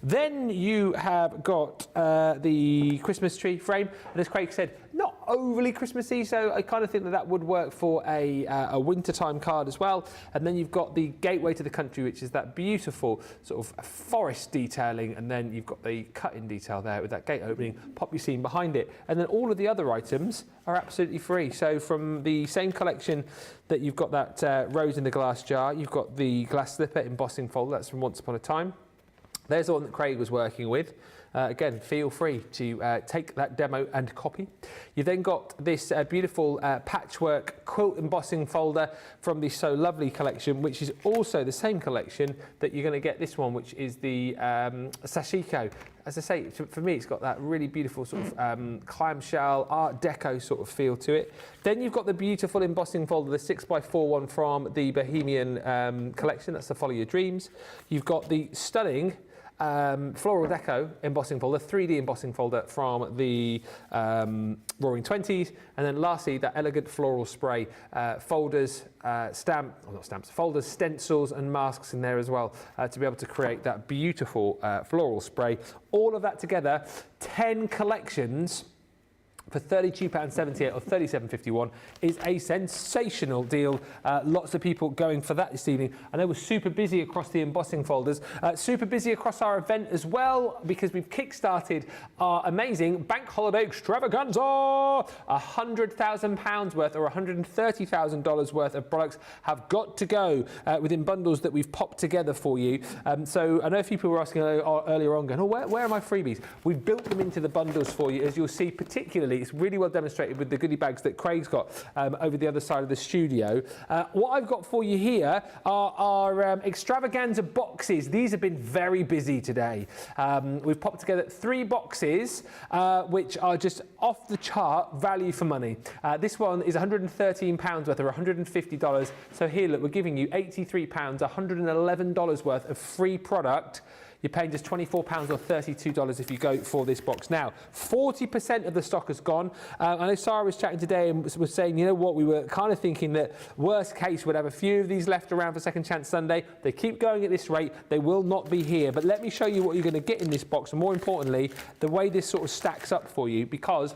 Then you have got the Christmas tree frame, and as Craig said, not overly Christmassy, so I kind of think that that would work for a wintertime card as well. And then you've got the gateway to the country, which is that beautiful sort of forest detailing, and then you've got the cut-in detail there with that gate opening, poppy scene behind it. And then all of the other items are absolutely free. So from the same collection that you've got that rose in the glass jar, you've got the glass slipper embossing folder, that's from Once Upon a Time. There's the one that Craig was working with. Again, feel free to take that demo and copy. You've then got this beautiful patchwork quilt embossing folder from the So Lovely collection, which is also the same collection that you're going to get this one, which is the Sashiko. As I say, for me, it's got that really beautiful sort of clamshell, Art Deco sort of feel to it. Then you've got the beautiful embossing folder, the 6x4 one from the Bohemian collection. That's the Follow Your Dreams. You've got the stunning floral deco embossing folder, 3D embossing folder from the Roaring Twenties, and then lastly that elegant floral spray folders, folders, stencils and masks in there as well to be able to create that beautiful floral spray. All of that together, 10 collections for £32.78 or £37.51 is a sensational deal. Lots of people going for that this evening. I know we're super busy across the embossing folders, super busy across our event as well, because we've kick-started our amazing Bank Holiday Extravaganza. £100,000 worth or $130,000 worth of products have got to go within bundles that we've popped together for you. So I know a few people were asking earlier on, going, where are my freebies? We've built them into the bundles for you, as you'll see. Particularly, it's really well demonstrated with the goodie bags that Craig's got over the other side of the studio. What I've got for you here are our Extravaganza boxes. These have been very busy today. We've popped together 3 boxes, which are just off the chart value for money. This one is £113 worth or $150. So here, look, we're giving you £83, $111 worth of free product. You're paying just £24 or $32 if you go for this box. Now, 40% of the stock has gone. I know Sarah was chatting today and was saying, you know what, we were kind of thinking that worst case we'd have a few of these left around for Second Chance Sunday. They keep going at this rate. They will not be here. But let me show you what you're going to get in this box, and more importantly, the way this sort of stacks up for you, because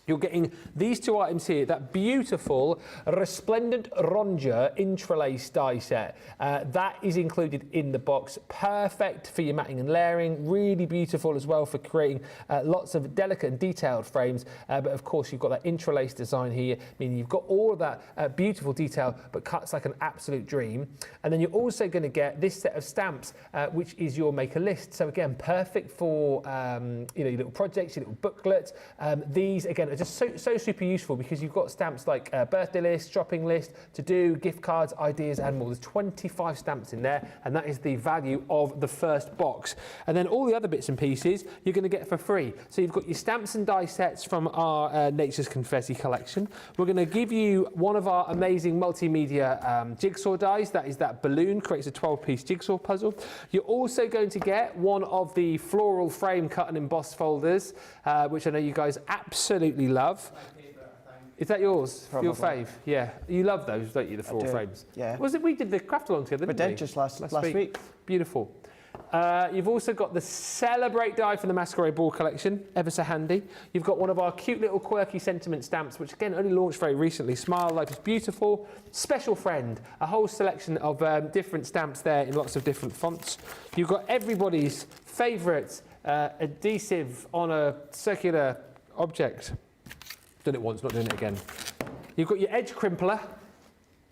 You're getting these two items here, that beautiful resplendent Ronja interlace die set. That is included in the box. Perfect for your matting and layering. Really beautiful as well for creating lots of delicate and detailed frames. But of course, you've got that interlace design here, meaning you've got all of that beautiful detail, but cuts like an absolute dream. And then you're also going to get this set of stamps, which is your maker list. So again, perfect for your little projects, your little booklets. These, again, just so super useful because you've got stamps like birthday list, shopping list, to-do, gift cards, ideas and more. There's 25 stamps in there, and that is the value of the first box. And then all the other bits and pieces you're going to get for free. So you've got your stamps and die sets from our Nature's Confetti collection. We're going to give you one of our amazing multimedia jigsaw dies. That is that balloon, creates a 12-piece jigsaw puzzle. You're also going to get one of the floral frame cut and emboss folders, which I know you guys absolutely love. Is that yours? Probably. Your fave? Yeah. You love those, don't you, the floral frames? Yeah. Was it? We did the craft along together, didn't we? We did just last week. Beautiful. You've also got the Celebrate die from the Masquerade Ball collection, ever so handy. You've got one of our cute little quirky sentiment stamps, which again only launched very recently. Smile, life is beautiful. Special friend, a whole selection of different stamps there in lots of different fonts. You've got everybody's favourite adhesive on a circular object. Done it once, not doing it again. You've got your edge crimpler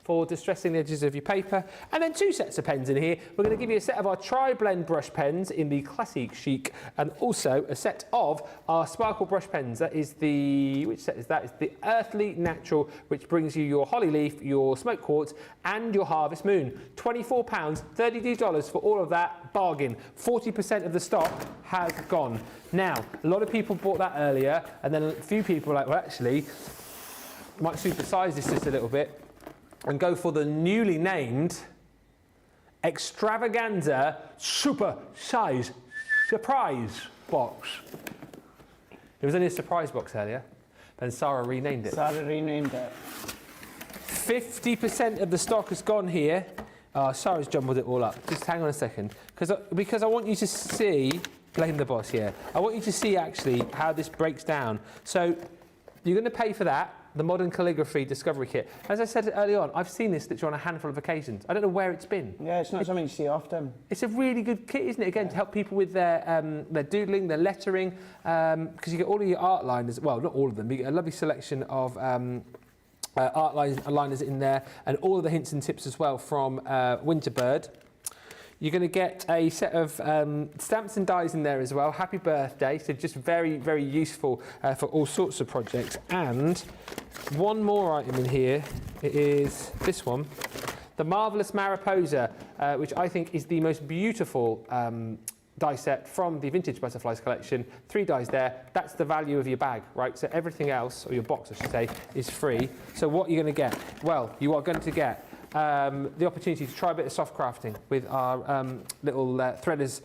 for distressing the edges of your paper, and then two sets of pens in here. We're going to give you a set of our tri-blend brush pens in the classic chic, and also a set of our sparkle brush pens. That is the, which set is that? It's the Earthly Natural, which brings you your Holly Leaf, your Smoke Quartz, and your Harvest Moon. £24, $30 for all of that. Bargain. 40% of the stock has gone. Now, a lot of people bought that earlier, and then a few people were like, well, actually, might supersize this just a little bit and go for the newly named Extravaganza Super Size Surprise Box. It was only a surprise box earlier, then Sarah renamed it. 50% of the stock has gone here. Sarah's jumbled it all up. Just hang on a second, because I want you to see, blame the boss here, I want you to see actually how this breaks down. So you're going to pay for that, the Modern Calligraphy Discovery Kit. As I said early on, I've seen this literally on a handful of occasions. I don't know where it's been. Yeah, it's not something you see often. It's a really good kit, isn't it? Again, to help people with their doodling, their lettering, because you get all of your art liners, well, not all of them, but you get a lovely selection of art liners in there, and all of the hints and tips as well from Winterbird. You're going to get a set of stamps and dies in there as well. Happy birthday. So just very, very useful for all sorts of projects. And one more item in here. It is this one. The Marvellous Mariposa, which I think is the most beautiful die set from the Vintage Butterflies collection. 3 dies there. That's the value of your bag, right? So everything else, or your box I should say, is free. So what are you going to get? Well, you are going to get the opportunity to try a bit of soft crafting with our little Threaders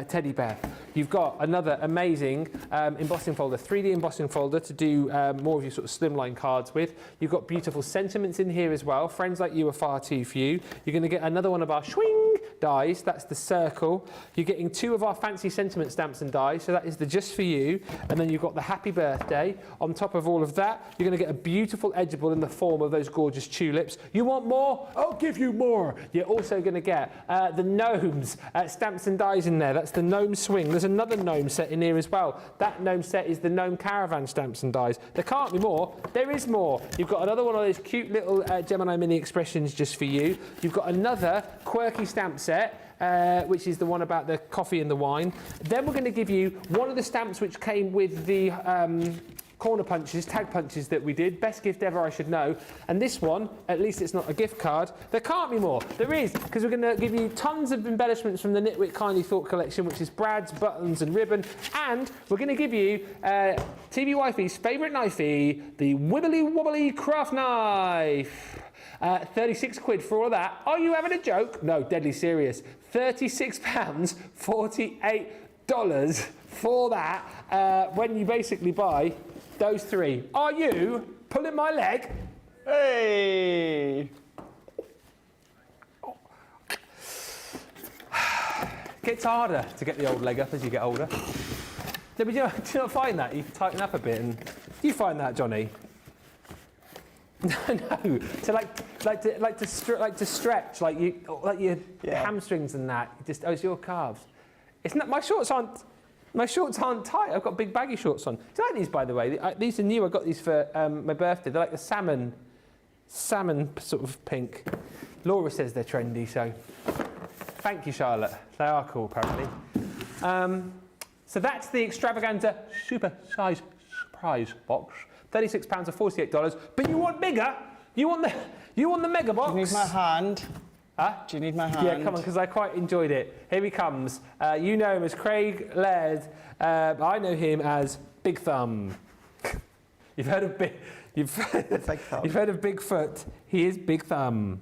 teddy bear. You've got another amazing embossing folder, 3D embossing folder to do more of your sort of slimline cards with. You've got beautiful sentiments in here as well. Friends like you are far too few. You're going to get another one of our swing dies. That's the circle. You're getting 2 of our fancy sentiment stamps and dies. So that is the just for you. And then you've got the happy birthday. On top of all of that, you're going to get a beautiful edgeable in the form of those gorgeous tulips. You want more? I'll give you more. You're also going to get the gnomes, stamps and dies in there. That's the gnome swing. There's another gnome set in here as well. That gnome set is the gnome caravan stamps and dies. There can't be more. There is more. You've got another one of those cute little Gemini mini expressions just for you. You've got another quirky stamp set, which is the one about the coffee and the wine. Then we're going to give you one of the stamps which came with the corner punches, tag punches that we did. Best gift ever, I should know. And this one, at least it's not a gift card. There can't be more. There is, because we're going to give you tons of embellishments from the Knitwit Kindly Thought collection, which is Brad's buttons and ribbon. And we're going to give you TV Wifey's favourite knifey, the Wibbly Wobbly Craft Knife. 36 quid for all of that. Are you having a joke? No, deadly serious. £36, $48 for that when you basically buy those 3. Are you pulling my leg? Hey! Gets harder to get the old leg up as you get older. No, but do you not find that? You tighten up a bit and Do you find that, Johnny? No. To like to stretch, like your hamstrings and that. Just it's your calves. It's not. My shorts aren't tight. I've got big baggy shorts on. Do you like these, by the way? These are new. I got these for my birthday. They're like the salmon sort of pink. Laura says they're trendy, so thank you, Charlotte. They are cool, apparently. So that's the Extravaganza super size surprise box. £36 or $48. But you want bigger? You want the mega box? Do you need my hand? Huh? Do you need my hand? Yeah, come on, because I quite enjoyed it. Here he comes. You know him as Craig Laird. I know him as Big Thumb. You've heard of You've heard of Bigfoot. He is Big Thumb.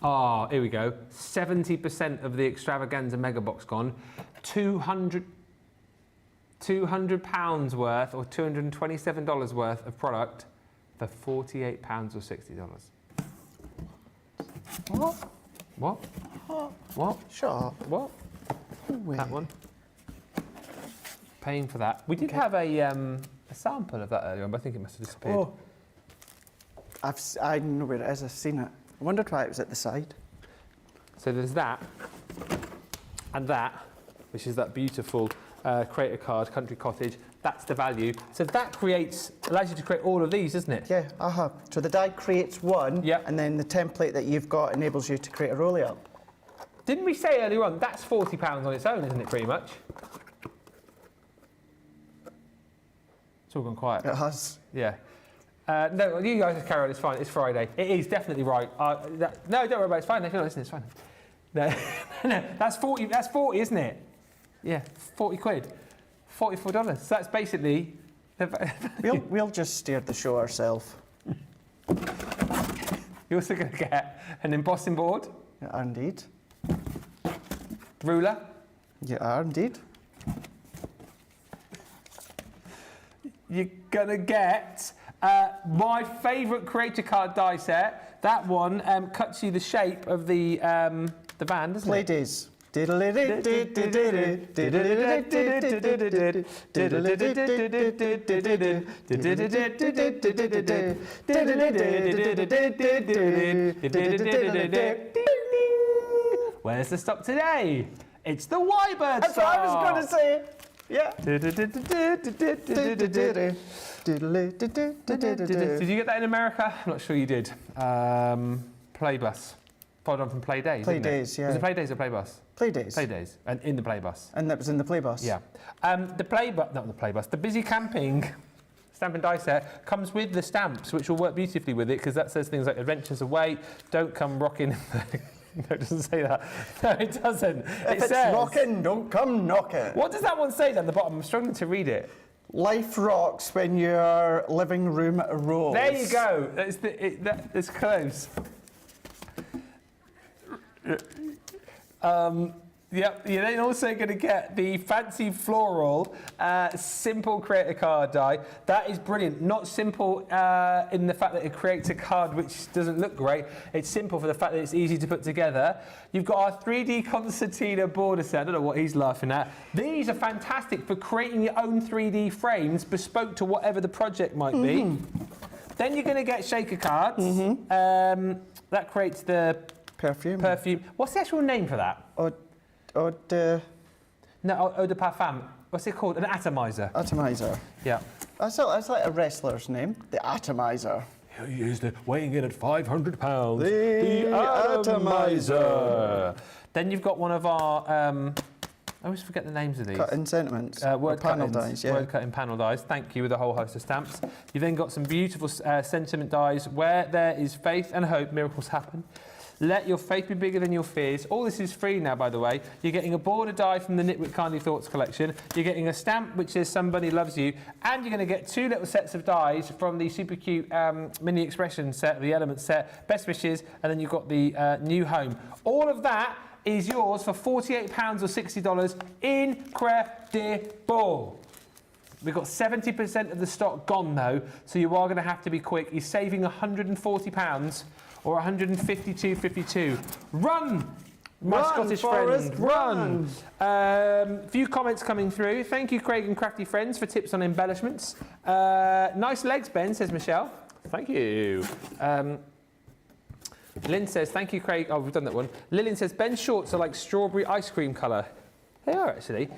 Ah, here we go. 70% of the Extravaganza mega box gone. £200 worth or $227 worth of product for £48 or $60. What? What? What? Shut up. What? That one. Paying for that. We did have a sample of that earlier on, but I think it must have disappeared. Oh. I know where it is. I've seen it. I wondered why it was at the side. So there's that, and that, which is that beautiful creator card, Country Cottage. That's the value. So that allows you to create all of these, doesn't it? Yeah, So the die creates one, and then the template that you've got enables you to create a roll-up. Didn't we say earlier on, that's £40 on its own, isn't it, pretty much? It's all gone quiet. It has. Yeah. No, you guys carry on, it's fine, it's Friday. It is definitely right. No, don't worry about it, it's fine. If you're not listening, it's fine. No, that's 40, isn't it? Yeah, 40 quid. $44. So that's basically... we'll just steer the show ourselves. You're also going to get an embossing board. Yeah, indeed. Ruler. Yeah, indeed. You're going to get my favourite creator card die set. That one cuts you the shape of the van, doesn't Play it? days. Where's the stop today? It's the Y-Bird That's what I was going to say. Yeah. Did you get that in America? I'm not sure you did. Playbus. Followed on from Play Days. Play Days, yeah. Was it Play Days or Playbus? Play Days. Play Days. And in the Playbus. And that was in the Playbus. Yeah. Not the Playbus. The Busy Camping stamp and die set comes with the stamps, which will work beautifully with it because that says things like Adventures Away, don't come rocking. No, it doesn't say that. No, it doesn't. If it's rocking, don't come knocking. What does that one say down the bottom? I'm struggling to read it. Life rocks when your living room rolls. There you go. That's close. Yep, you're then also going to get the fancy floral simple creator card die. That is brilliant. Not simple in the fact that it creates a card which doesn't look great. It's simple for the fact that it's easy to put together. You've got our 3D concertina border set. I don't know what he's laughing at. These are fantastic for creating your own 3D frames bespoke to whatever the project might be. Then you're going to get shaker cards. That creates the perfume. What's the actual name for that? Eau de parfum. What's it called? An atomizer. Atomizer. Yeah. That's like a wrestler's name. The Atomizer. He is weighing in at 500 pounds. The Atomizer. Then you've got one of our... I always forget the names of these. Cut-in sentiments. Word panel cut-ins, dies, yeah. Word cut-in panel dies. Thank you, with a whole host of stamps. You've then got some beautiful sentiment dies. Where there is faith and hope, miracles happen. Let your faith be bigger than your fears. All this is free now, by the way. You're getting a border die from the Knitwit Kindly Thoughts collection. You're getting a stamp which says somebody loves you. And you're going to get 2 little sets of dies from the super cute mini expression set, the element set, best wishes, and then you've got the new home. All of that is yours for £48 or $60. Incredible. We've got 70% of the stock gone, though, so you are going to have to be quick. You're saving £140 or $152.52. Run My Run, Scottish Forrest, friend, few comments coming through. Thank you, Craig and Crafty Friends, for tips on embellishments. Nice legs, Ben, says Michelle. Thank you. Lynn says, thank you, Craig. Oh, we've done that one. Lillian says, Ben's shorts are like strawberry ice cream colour. They are, actually.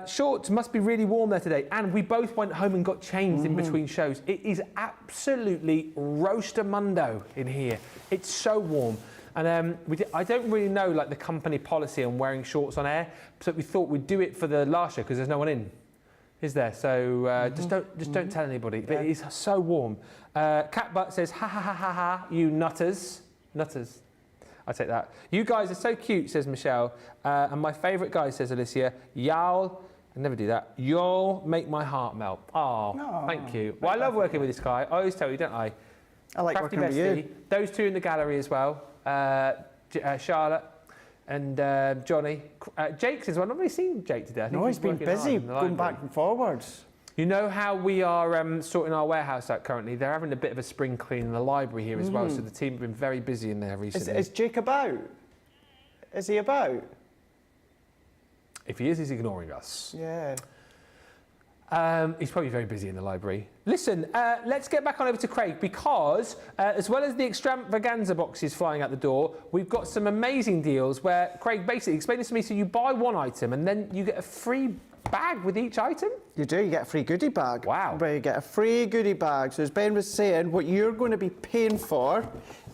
Shorts must be really warm there today. And we both went home and got changed in between shows. It is absolutely roaster-mundo in here. It's so warm. And I don't really know like the company policy on wearing shorts on air, so we thought we'd do it for the last show because there's no one in, is there? So just don't tell anybody. But it is so warm. Cat Butt says, ha ha ha ha ha, you nutters. Nutters. I take that. You guys are so cute, says Michelle. And my favourite guy, says Alicia, y'all, I never do that, y'all make my heart melt. Oh, thank you. Well, I love working with this guy. I always tell you, don't I? I like Crafty working with you. Those two in the gallery as well. Charlotte and Johnny. Jake's as well. I've not really seen Jake today. I think He's been busy going back and forwards. You know how we are sorting our warehouse out currently? They're having a bit of a spring clean in the library here as well, so the team have been very busy in there recently. Is Jake about? Is he about? If he is, he's ignoring us. Yeah. He's probably very busy in the library. Listen, let's get back on over to Craig because as well as the Extravaganza boxes flying out the door, we've got some amazing deals where, Craig, basically, explain this to me, so you buy one item and then you get a free bag with each item? You do, you get a free goodie bag. Wow. Where you get a free goodie bag. So as Ben was saying, what you're going to be paying for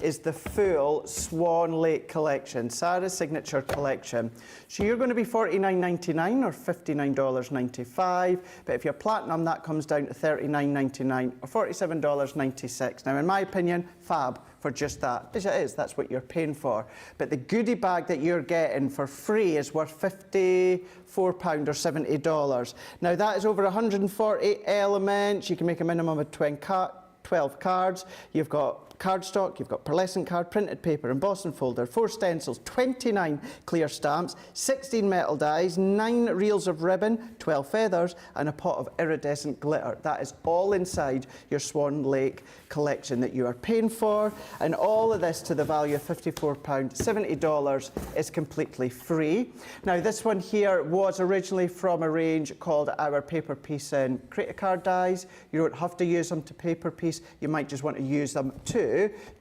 is the full Swan Lake collection, Sarah's signature collection. So you're going to be $49.99 or $59.95, but if you're platinum, that comes down to $39.99 or $47.96. Now, in my opinion, fab for just that. As it is, that's what you're paying for. But the goodie bag that you're getting for free is worth £54 or $70. Now, that is over 140 elements. You can make a minimum of 12 cards. You've got cardstock, you've got pearlescent card, printed paper, embossing folder, 4 stencils, 29 clear stamps, 16 metal dies, 9 reels of ribbon, 12 feathers, and a pot of iridescent glitter. That is all inside your Swan Lake collection that you are paying for, and all of this to the value of £54, $70 is completely free. Now, this one here was originally from a range called our paper piece and create a card dies. You don't have to use them to paper piece, you might just want to use them to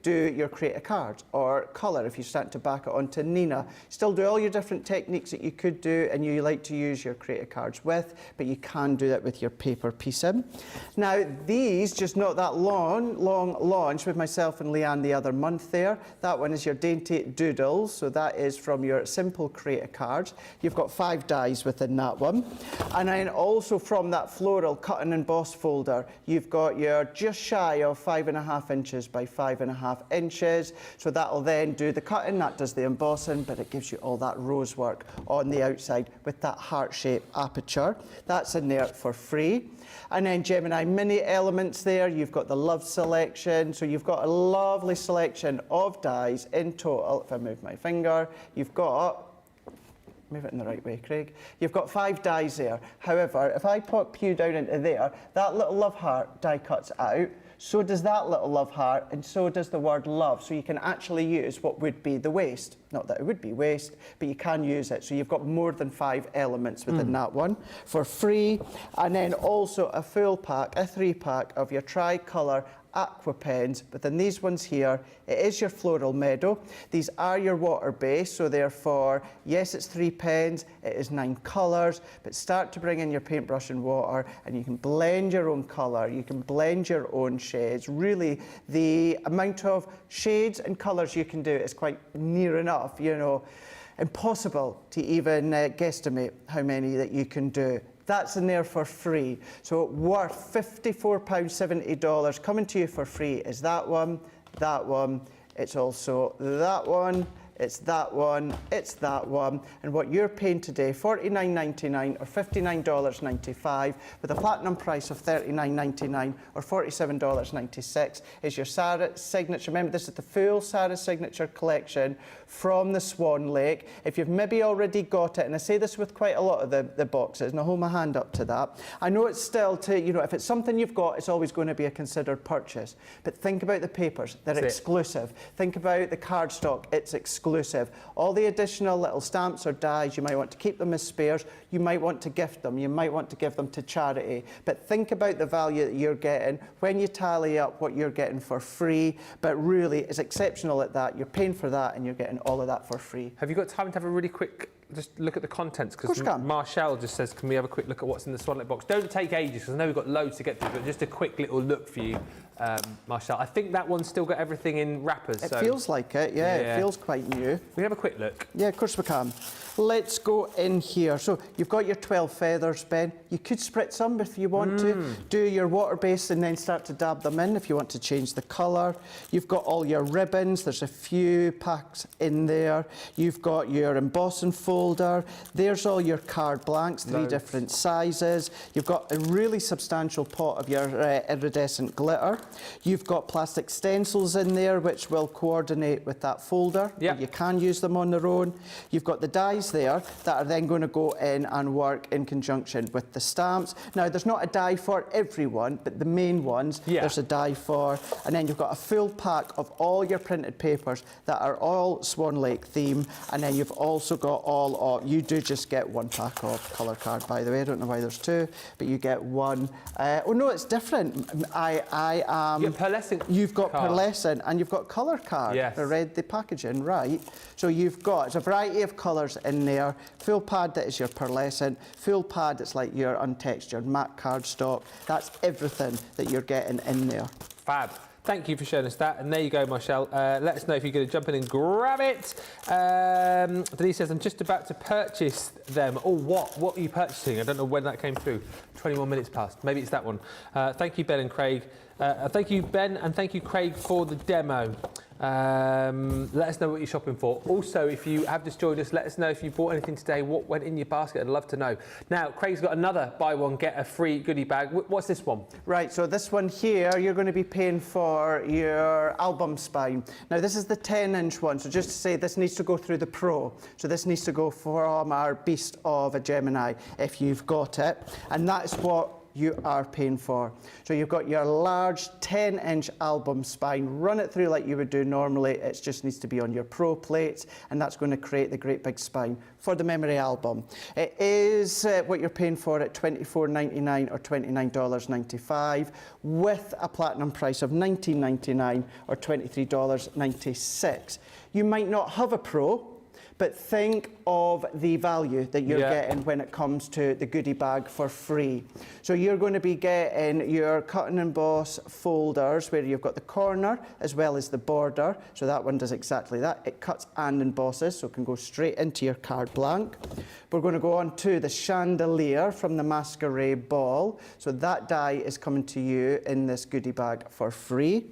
do your create a card or colour if you start to back it onto Nina. Still do all your different techniques that you could do and you like to use your create a cards with, but you can do that with your paper piecing. Now, these just not that long launch with myself and Leanne the other month there. That one is your Dainty Doodles, so that is from your simple create a cards. You've got 5 dies within that one. And then also from that floral cut and emboss folder, you've got your just shy of 5.5 inches by 5.5 inches. So that'll then do the cutting, that does the embossing, but it gives you all that rose work on the outside with that heart-shaped aperture. That's in there for free. And then Gemini mini elements there, you've got the love selection. So you've got a lovely selection of dies in total. If I move my finger, you've got, move it in the right way, Craig. You've got 5 dies there. However, if I pop you down into there, that little love heart die cuts out. So does that little love heart, and so does the word love. So you can actually use what would be the waste. Not that it would be waste, but you can use it. So you've got more than 5 elements within that one for free. And then also a full pack, a 3-pack of your tricolour aqua pens, but then these ones here, it is your floral meadow. These are your water based, so therefore, yes, it's 3 pens, it is 9 colours, but start to bring in your paintbrush and water, and you can blend your own colour, you can blend your own shades. Really, the amount of shades and colours you can do is quite near enough, you know, impossible to even guesstimate how many that you can do. That's in there for free. So worth £54, $70. Coming to you for free is that one, it's also that one, it's that one, it's that one, and what you're paying today, $49.99 or $59.95, with a platinum price of $39.99 or $47.96, is your Sarah signature. Remember, this is the full Sarah signature collection from the Swan Lake. If you've maybe already got it, and I say this with quite a lot of the boxes, and I'll hold my hand up to that. I know it's still to, you know, if it's something you've got, it's always going to be a considered purchase. But think about the papers, they're exclusive. Think about the cardstock, it's exclusive. exclusive. All the additional little stamps or dies, you might want to keep them as spares, you might want to gift them, you might want to give them to charity. But think about the value that you're getting when you tally up what you're getting for free, but really it's exceptional at that. You're paying for that and you're getting all of that for free. Have you got time to have a really quick just look at the contents? Because Marshall just says, can we have a quick look at what's in the Swan Lake box? Don't take ages, because I know we've got loads to get through, but just a quick little look for you, Marshall. I think that one's still got everything in wrappers. It feels like it, yeah, it feels quite new. We have a quick look. Yeah, of course we can. Let's go in here. So you've got your 12 feathers, Ben. You could spritz them if you want to. Do your water base and then start to dab them in if you want to change the colour. You've got all your ribbons. There's a few packs in there. You've got your embossing folder. There's all your card blanks, 3 different sizes. You've got a really substantial pot of your iridescent glitter. You've got plastic stencils in there which will coordinate with that folder. Yeah. You can use them on their own. You've got the dies there that are then going to go in and work in conjunction with the stamps. Now, there's not a die for everyone, but the main ones there's a die for. And then you've got a full pack of all your printed papers that are all Swan Lake theme. And then you've also got all of, you do just get 1 pack of colour card, by the way. I don't know why there's 2, but you get 1. Oh no, it's different. You've got pearlescent and you've got colour card. Yes. I read the packaging right. So you've got a variety of colours in there. Full pad that is your pearlescent. Full pad that's like your untextured matte cardstock. That's everything that you're getting in there. Fab. Thank you for showing us that. And there you go, Marshall. Let us know if you're going to jump in and grab it. Denise says, I'm just about to purchase them. Oh, what? What are you purchasing? I don't know when that came through. 21 minutes past. Maybe it's that one. Thank you, Ben and Craig. Thank you, Ben, and thank you, Craig, for the demo. Let us know what you're shopping for. Also, if you have just joined us, let us know if you bought anything today, what went in your basket. I'd love to know. Now, Craig's got another buy one, get a free goodie bag. What's this one? Right, so this one here, you're going to be paying for your album spine. Now, this is the 10-inch one, so just to say, this needs to go through the Pro. So this needs to go from our Beast of a Gemini, if you've got it. And that is what you are paying for. So you've got your large 10-inch album spine. Run it through like you would do normally. It just needs to be on your Pro plates, and that's going to create the great big spine for the memory album. It is what you're paying for at $24.99 or $29.95 with a platinum price of $19.99 or $23.96. You might not have a Pro, but think of the value that you're getting when it comes to the goodie bag for free. So you're going to be getting your cut and emboss folders where you've got the corner as well as the border. So that one does exactly that. It cuts and embosses, so it can go straight into your card blank. We're going to go on to the chandelier from the Masquerade Ball. So that die is coming to you in this goodie bag for free.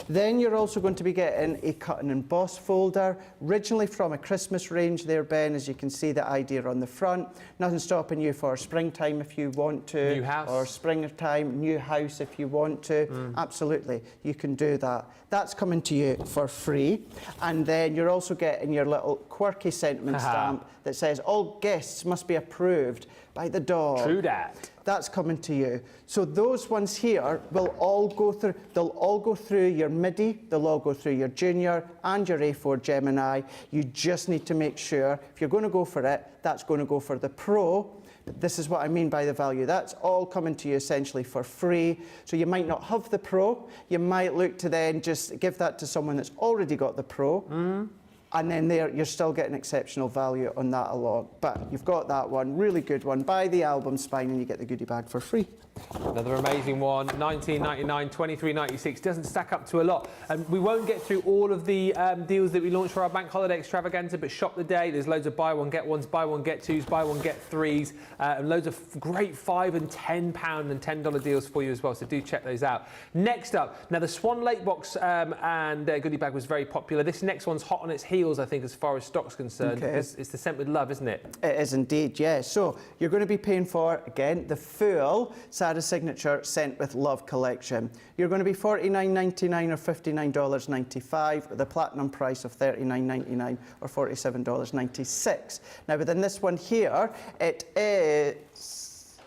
Then you're also going to be getting a cut and emboss folder, originally from a Christmas range there, Ben, as you can see the idea on the front. Nothing stopping you for springtime if you want to. New house. Or springtime, new house if you want to. Absolutely, you can do that. That's coming to you for free. And then you're also getting your little quirky sentiment stamp that says all guests must be approved by the dog. True that. That's coming to you. So those ones here will all go through, they'll all go through your MIDI, they'll all go through your Junior and your A4 Gemini. You just need to make sure, if you're going to go for it, that's going to go for the Pro. But this is what I mean by the value. That's all coming to you essentially for free. So you might not have the Pro. You might look to then just give that to someone that's already got the Pro. And then there, you're still getting exceptional value on that along. But you've got that one, really good one. Buy the album spine and you get the goodie bag for free. Another amazing one, $19.99, $23.96. Doesn't stack up to a lot. We won't get through all of the deals that we launched for our bank holiday extravaganza, but shop the day. There's loads of buy one, get ones, buy one, get twos, buy one, get threes, and loads of great £5 and £10 and $10 deals for you as well. So do check those out. Next up, now the Swan Lake box and goodie bag was very popular. This next one's hot on its heels, I think, as far as stock's concerned. Okay. It's the Sent with Love, isn't it? It is indeed, yes. So you're going to be paying for, again, the full Sarah Signature Sent with Love collection. You're going to be $49.99 or $59.95 with a platinum price of $39.99 or $47.96. Now within this one here, it is...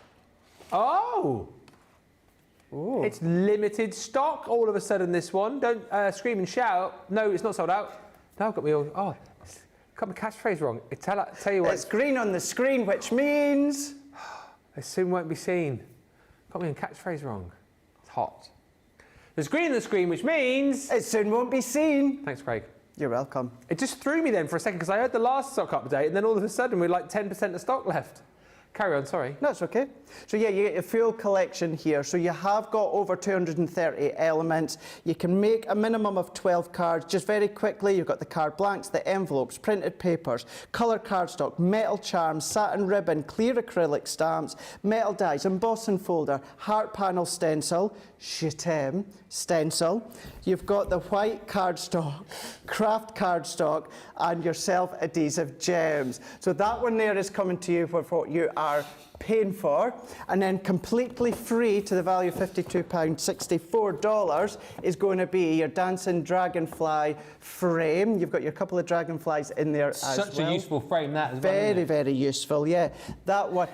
Oh! Ooh. It's limited stock all of a sudden, this one. Don't scream and shout. No, it's not sold out. No, I've got me all... Oh, Got my catchphrase wrong. Tell you what. It's green on the screen, which means... It soon won't be seen. Got me a catchphrase wrong. It's hot. There's green on the screen, which means... It soon won't be seen. Thanks, Craig. You're welcome. It just threw me then for a second because I heard the last stock update and then all of a sudden we're like 10% of stock left. Carry on, sorry. That's okay. So yeah, you get your full collection here. So you have got over 230 elements. You can make a minimum of 12 cards. Just very quickly, you've got the card blanks, the envelopes, printed papers, colour cardstock, metal charms, satin ribbon, clear acrylic stamps, metal dies, embossing folder, heart panel stencil, stencil. You've got the white cardstock, craft cardstock, and your self-adhesive gems. So that one there is coming to you for what you are paying for, and then completely free to the value of £52.64 is going to be your dancing dragonfly frame. You've got your couple of dragonflies in there as well. Such a useful frame that as well. Very, very useful, yeah. That one.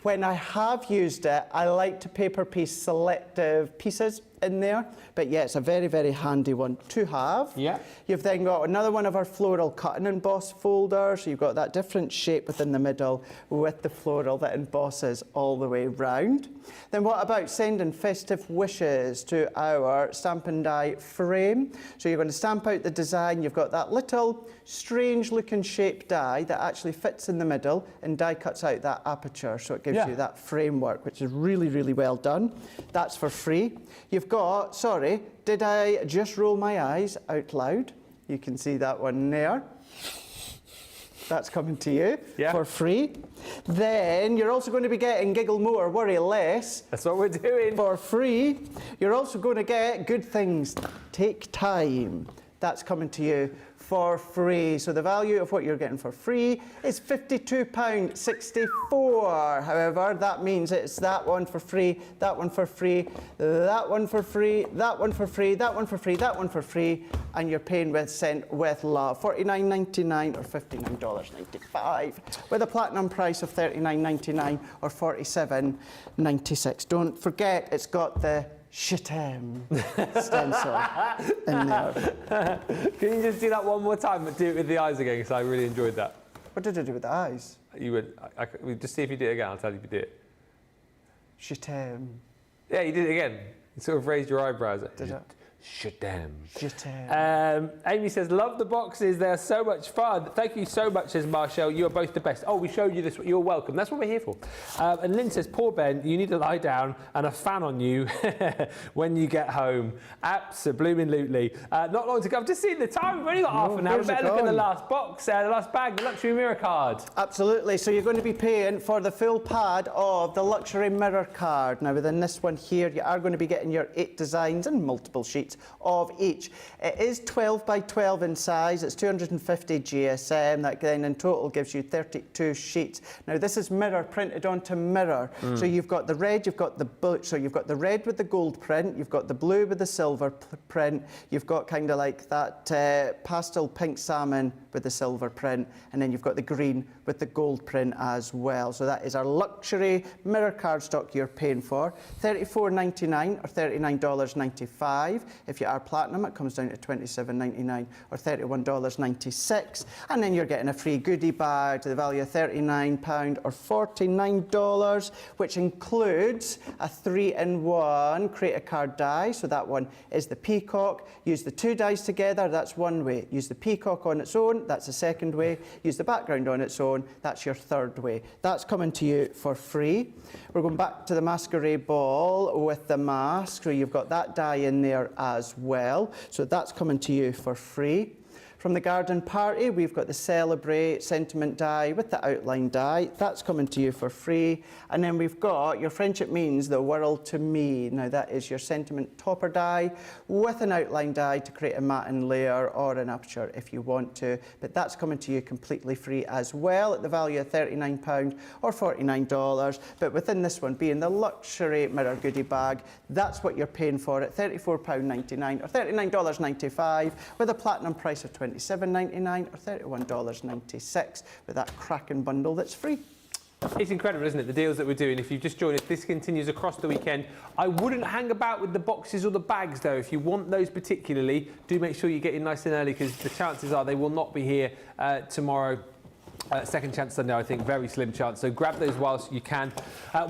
When I have used it, I like to paper piece selective pieces in there, but yeah, it's a very, very handy one to have. Yeah. You've then got another one of our floral cut and emboss folders. So you've got that different shape within the middle with the floral that embosses all the way round. Then what about sending festive wishes to our stamp and die frame? So you're going to stamp out the design. You've got that little strange looking shaped die that actually fits in the middle and die cuts out that aperture. So it gives you that framework, which is really, really well done. That's for free. You've got, sorry, did I just roll my eyes out loud? You can see that one there. That's coming to you for free. Then you're also going to be getting Giggle More, Worry Less. That's what we're doing. For free. You're also going to get Good Things Take Time. That's coming to you for free. So the value of what you're getting for free is £52.64. However, that means it's that one for free, that one for free, that one for free, that one for free, that one for free, that one for free, and you're paying with Sent with Love, $49.99 or $59.95, with a platinum price of $39.99 or $47.96. Don't forget, it's got the stencil in there. Can you just do that one more time, but do it with the eyes again, because I really enjoyed that. What did I do with the eyes? You would. We'll just see if you do it again. I'll tell you if you do it. Yeah, you did it again. You sort of raised your eyebrows. Did I? Amy says, love the boxes, they're so much fun. Thank you so much, says Marshall. You are both the best. Oh, we showed you this. You're welcome. That's what we're here for. And Lynn says, poor Ben, you need to lie down and a fan on you when you get home. Absolutely. Not long to go. I've just seen the time. We've only got half an hour. We better look at the last box, the last bag, the luxury mirror card. Absolutely. So you're going to be paying for the full pad of the luxury mirror card. Now, within this one here, you are going to be getting your 8 designs and multiple sheets of each. It is 12 by 12 in size. It's 250 GSM. That then in total gives you 32 sheets. Now this is mirror printed onto mirror. So you've got the red, you've got the blue. So you've got the red with the gold print. You've got the blue with the silver print. You've got kind of like that pastel pink salmon with the silver print, and then you've got the green with the gold print as well. So that is our luxury mirror cardstock you're paying for. $34.99 or $39.95. If you are platinum, it comes down to $27.99 or $31.96. And then you're getting a free goodie bag to the value of £39 or $49, which includes a 3-in-1 create a card die. So that one is the peacock. Use the 2 dies together, that's one way. Use the peacock on its own, that's the second way. Use the background on its own, that's your third way. That's coming to you for free. We're going back to the masquerade ball with the mask. So you've got that die in there as well. So that's coming to you for free. From the garden party, we've got the Celebrate Sentiment die with the outline die. That's coming to you for free. And then we've got Your Friendship Means the World to Me. Now that is your sentiment topper die with an outline die to create a matte layer or an aperture if you want to. But that's coming to you completely free as well at the value of £39 or $49. But within this one being the luxury mirror goodie bag, that's what you're paying for at £34.99 or $39.95 with a platinum price of $27.99 or $31.96 with that cracking bundle that's free. It's incredible, isn't it, the deals that we're doing. If you've just joined us, this continues across the weekend. I wouldn't hang about with the boxes or the bags, though. If you want those particularly, do make sure you get in nice and early, because the chances are they will not be here tomorrow. Second chance Sunday, I think, very slim chance. So grab those whilst you can.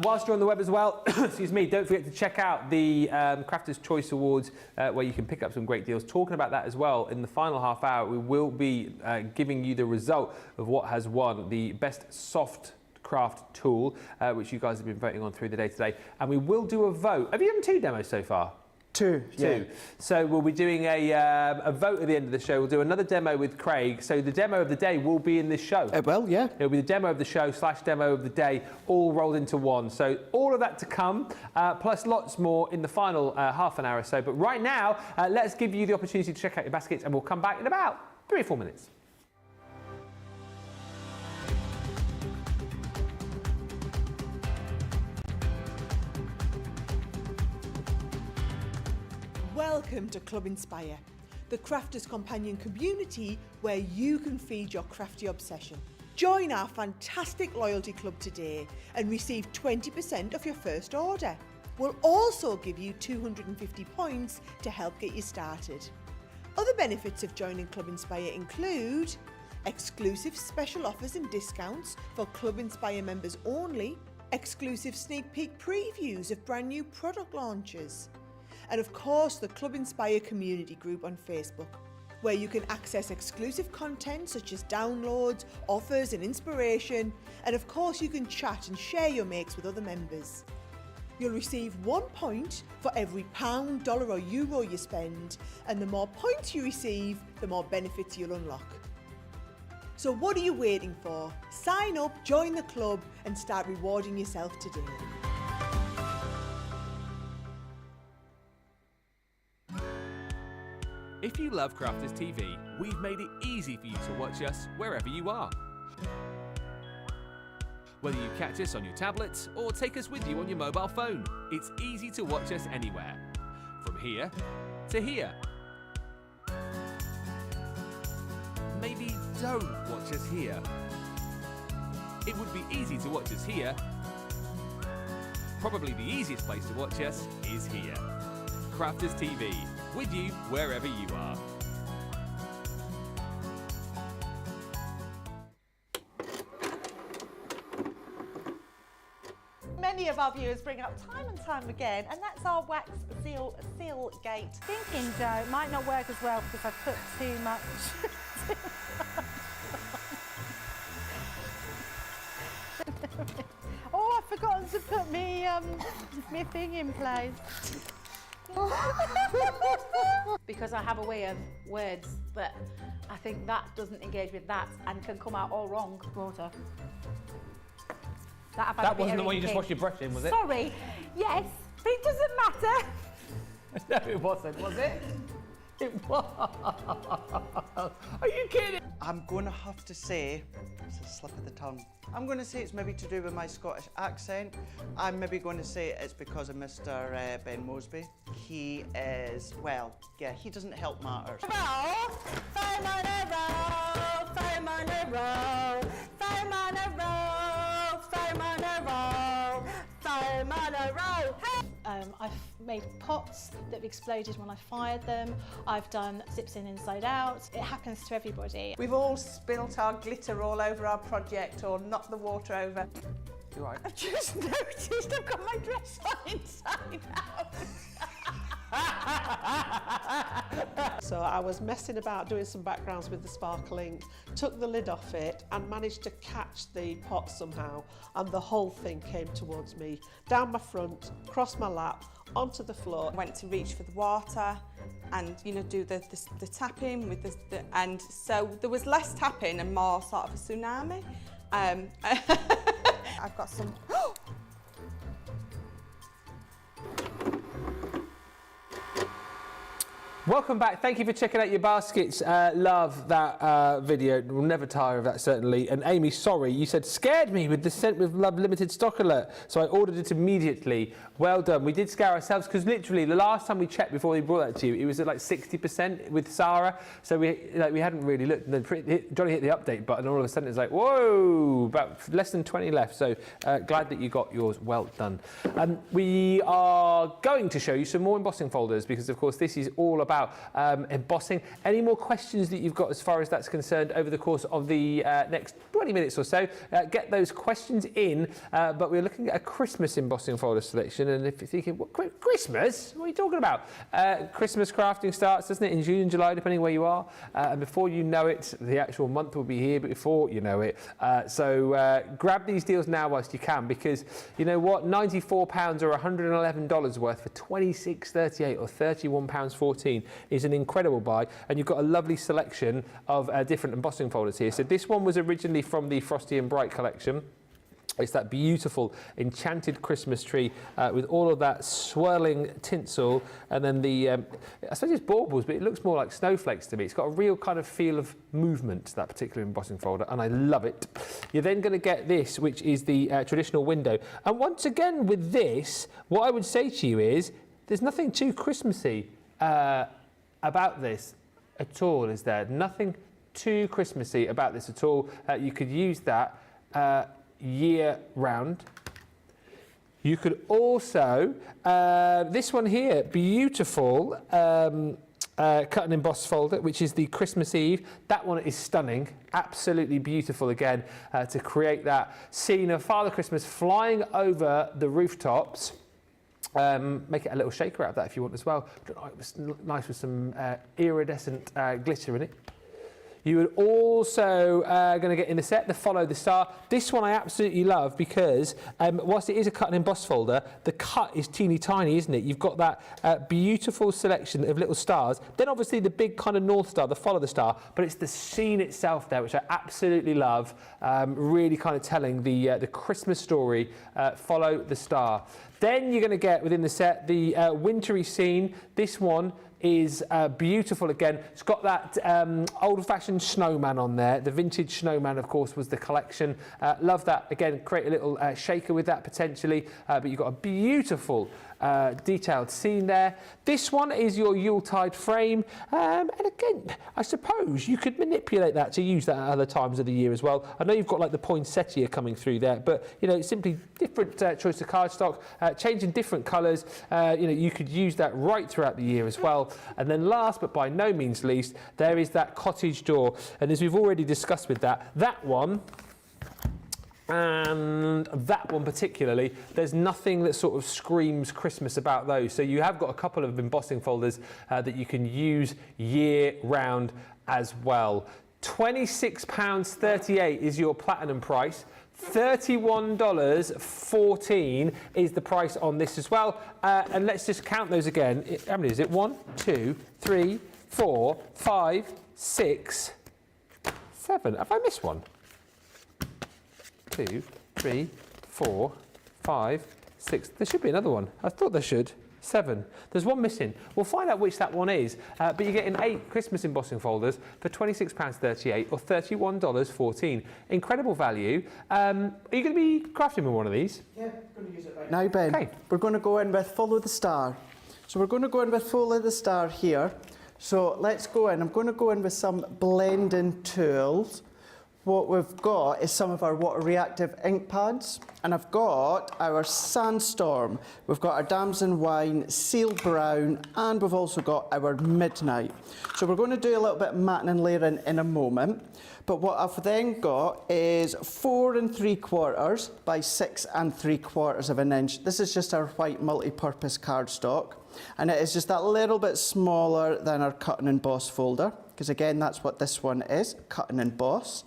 Whilst you're on the web as well, excuse me, don't forget to check out the Crafters' Choice Awards, where you can pick up some great deals. Talking about that as well, in the final half hour, we will be giving you the result of what has won the best soft craft tool, which you guys have been voting on through the day today. And we will do a vote. Have you done 2 demos so far? Two. Yeah. So we'll be doing a vote at the end of the show. We'll do another demo with Craig. So the demo of the day will be in this show. Well, yeah. It'll be the demo of the show / demo of the day, all rolled into one. So all of that to come, plus lots more in the final half an hour or so. But right now, let's give you the opportunity to check out your baskets, and we'll come back in about 3 or 4 minutes. Welcome to Club Inspire, the Crafters Companion community where you can feed your crafty obsession. Join our fantastic loyalty club today and receive 20% off your first order. We'll also give you 250 points to help get you started. Other benefits of joining Club Inspire include exclusive special offers and discounts for Club Inspire members only, exclusive sneak peek previews of brand new product launches, and of course the Club Inspire community group on Facebook, where you can access exclusive content such as downloads, offers and inspiration, and of course you can chat and share your makes with other members. You'll receive 1 point for every £1, dollar or euro you spend, and the more points you receive, the more benefits you'll unlock. So what are you waiting for? Sign up, join the club and start rewarding yourself today. If you love Crafters TV, we've made it easy for you to watch us wherever you are. Whether you catch us on your tablets or take us with you on your mobile phone, it's easy to watch us anywhere. From here to here. Maybe don't watch us here. It would be easy to watch us here. Probably the easiest place to watch us is here. Crafters TV, with you wherever you are. Many of our viewers bring up time and time again, and that's our wax seal gate. Thinking, Joe, it might not work as well because I've put too much. Oh, I've forgotten to put me thing in place. Because I have a way of words that I think that doesn't engage with that and can come out all wrong. Water. That wasn't the one you just washed your brush in, was it? Sorry. Yes, but it doesn't matter. No, it wasn't, was it? It was. Are you kidding? I'm going to have to say, it's a slip of the tongue. I'm going to say it's maybe to do with my Scottish accent. I'm maybe going to say it's because of Mr. Ben Moseby. He is, well, yeah, he doesn't help matters. I've made pots that have exploded when I fired them. I've done zips in inside out. It happens to everybody. We've all spilt our glitter all over our project or knocked the water over. You're right. I've just noticed I've got my dress on inside out. So I was messing about doing some backgrounds with the sparkling, took the lid off it and managed to catch the pot somehow, and the whole thing came towards me, down my front, across my lap, onto the floor. I went to reach for the water and, you know, do the tapping with the and so there was less tapping and more sort of a tsunami. I've got some. Welcome back. Thank you for checking out your baskets. Love that video. We'll never tire of that, certainly. And Amy, sorry, you said scared me with the Scent with Love limited stock alert, so I ordered it immediately. Well done. We did scare ourselves because literally the last time we checked before we brought that to you, it was at like 60% with Sarah. So we hadn't really looked. And then Johnny hit the update button, and all of a sudden it's like, whoa, about less than 20 left. So glad that you got yours. Well done. We are going to show you some more embossing folders because, of course, this is all about embossing. Any more questions that you've got as far as that's concerned over the course of the next 20 minutes or so, get those questions in. But we're looking at a Christmas embossing folder selection, and if you're thinking, what, Christmas? What are you talking about? Christmas crafting starts, doesn't it, in June and July, depending where you are. And before you know it, the actual month will be here before you know it. So grab these deals now whilst you can, because you know what? £94 or $111 worth for £26.38 or £31.14 is an incredible buy, and you've got a lovely selection of different embossing folders here. So this one was originally from the Frosty and Bright collection. It's that beautiful enchanted Christmas tree with all of that swirling tinsel, and then the, I suppose it's baubles, but it looks more like snowflakes to me. It's got a real kind of feel of movement, that particular embossing folder, and I love it. You're then going to get this, which is the traditional window. And once again with this, what I would say to you is, there's nothing too Christmassy about this at all, is there? Nothing too Christmassy about this at all. You could use that year round. You could also, this one here, beautiful cut and emboss folder, which is the Christmas Eve. That one is stunning, absolutely beautiful again, to create that scene of Father Christmas flying over the rooftops. Make it a little shaker out of that if you want as well. It was nice with some iridescent glitter in it. You would also going to get in the set the Follow the Star. This one I absolutely love because whilst it is a cut and emboss folder, the cut is teeny tiny, isn't it? You've got that beautiful selection of little stars. Then obviously the big kind of North Star, the Follow the Star, but it's the scene itself there, which I absolutely love. Really kind of telling the Christmas story, Follow the Star. Then you're going to get within the set the wintry scene. This one is beautiful again. It's got that old-fashioned snowman on there. The vintage snowman, of course, was the collection. Love that. Again, create a little shaker with that potentially. But you've got a beautiful detailed scene there. This one is your Yuletide frame. And again, I suppose you could manipulate that to use that at other times of the year as well. I know you've got like the poinsettia coming through there, but you know, simply different choice of cardstock, changing different colours. You know, you could use that right throughout the year as well. And then last but by no means least, there is that cottage door. And as we've already discussed with that one, and that one particularly, there's nothing that sort of screams Christmas about those. So you have got a couple of embossing folders that you can use year round as well. £26.38 is your platinum price. $31.14 is the price on this as well. And let's just count those again. How many is it? 1, 2, 3, 4, 5, 6, 7. Have I missed one? 2, 3, 4, 5, 6. There should be another one. I thought there should. 7. There's one missing. We'll find out which that one is. But you're getting 8 Christmas embossing folders for £26.38 or $31.14. Incredible value. Are you going to be crafting with one of these? Yeah, I'm going to use it right now, Ben. Okay. We're going to go in with Follow the Star. So we're going to go in with Follow the Star here. So let's go in. I'm going to go in with some blending tools. What we've got is some of our water reactive ink pads, and I've got our Sandstorm, we've got our Damson Wine, Seal Brown, and we've also got our Midnight. So we're going to do a little bit of matting and layering in a moment, but what I've then got is 4 3/4 by 6 3/4 of an inch. This is just our white multi-purpose cardstock, and it is just that little bit smaller than our cut and emboss folder, because again, that's what this one is, cut and emboss.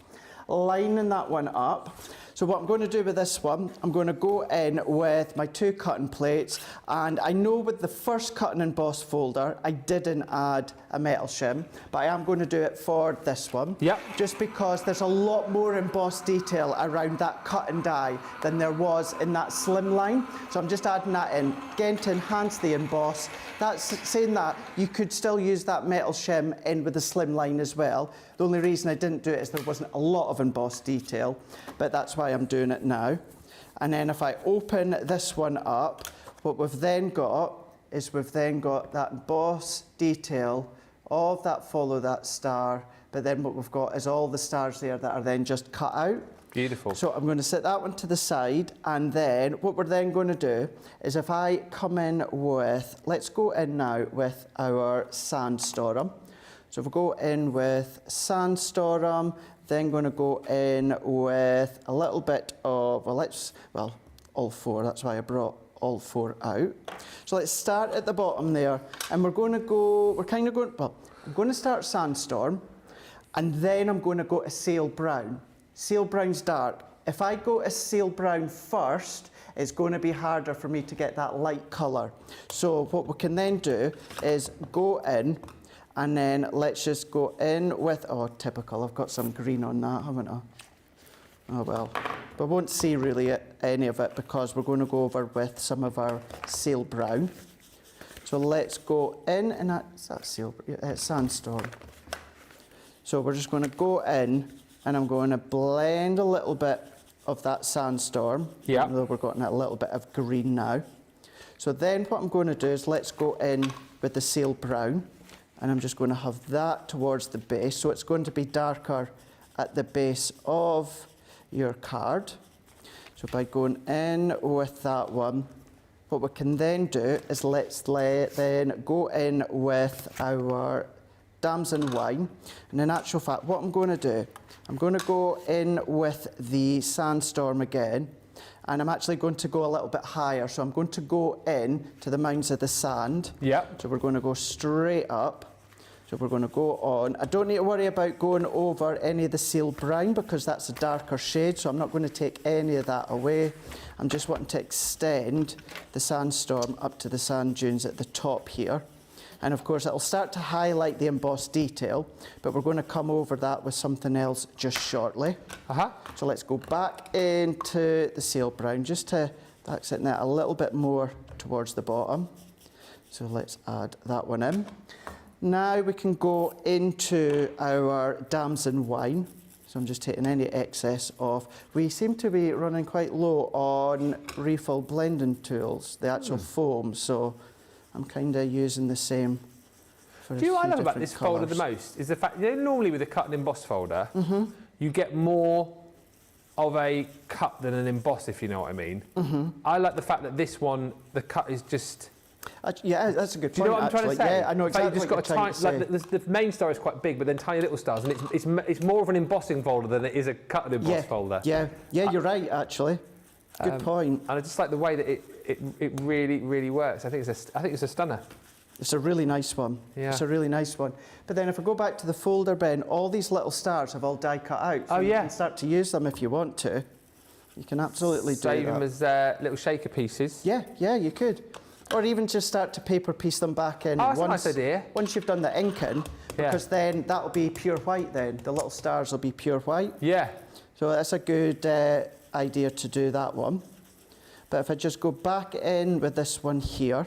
Lining that one up. So what I'm going to do with this one, I'm going to go in with my 2 cutting plates, and I know with the first cut and emboss folder, I didn't add a metal shim, but I am going to do it for this one. Yep. Just because there's a lot more embossed detail around that cut and die than there was in that Slimline. So I'm just adding that in, again to enhance the emboss. That's saying that you could still use that metal shim in with the Slimline as well. The only reason I didn't do it is there wasn't a lot of embossed detail, but that's why I'm doing it now. And then if I open this one up, what we've then got is we've then got that emboss detail of that follow that star, but then what we've got is all the stars there that are then just cut out. Beautiful. So I'm going to set that one to the side, and then what we're then going to do is if I come in with, let's go in now with our sandstorm. So if we go in with sandstorm, then going to go in with a little bit of, well, all 4, that's why I brought all 4 out. So let's start at the bottom there, and we're going to go, I'm going to start sandstorm, and then I'm going to go to sail brown. Sail brown's dark. If I go to sail brown first, it's going to be harder for me to get that light colour. So what we can then do is go in, and then let's just go in with, oh, typical, I've got some green on that, haven't I? Oh well, we won't see really any of it because we're going to go over with some of our sail brown. So let's go in, and that's sandstorm. So we're just going to go in, and I'm going to blend a little bit of that sandstorm. Yeah. Although we're getting a little bit of green now. So then what I'm going to do is let's go in with the sail brown, and I'm just going to have that towards the base. So it's going to be darker at the base of your card. So by going in with that one, what we can then do is let's then go in with our damson wine. And in actual fact, what I'm going to do, I'm going to go in with the sandstorm again, and I'm actually going to go a little bit higher. So I'm going to go in to the mounds of the sand. Yeah. So we're going to go straight up. So we're going to go on. I don't need to worry about going over any of the sail brown because that's a darker shade, so I'm not going to take any of that away. I'm just wanting to extend the sandstorm up to the sand dunes at the top here. And of course it'll start to highlight the embossed detail, but we're going to come over that with something else just shortly. So let's go back into the sail brown, just to accent that a little bit more towards the bottom. So let's add that one in. Now we can go into our damson wine. So I'm just taking any excess off. We seem to be running quite low on refill blending tools, the actual foam, so I'm kind of using the same for Do you know what I love about this folder the most? Is the fact, you know, normally with a cut and emboss folder, you get more of a cut than an emboss, if you know what I mean. I like the fact that this one, the cut is just... yeah, that's a good point. Do you know what I'm trying to say? Yeah, I know exactly you've just got a tiny, like the main star is quite big, but then tiny little stars, and it's more of an embossing folder than it is a cut and emboss folder. Yeah, you're right, actually. Good point. And I just like the way that it really, really works. I think it's a stunner. It's a really nice one. Yeah. It's a really nice one. But then if I go back to the folder, Ben, all these little stars have all die cut out. So you can start to use them if you want to. You can absolutely do that. Save them as little shaker pieces. Yeah, you could. Or even just start to paper piece them back in. Oh, that's a nice idea. Once you've done the inking, because then that'll be pure white then. The little stars will be pure white. Yeah. So that's a good idea to do that one. But if I just go back in with this one here,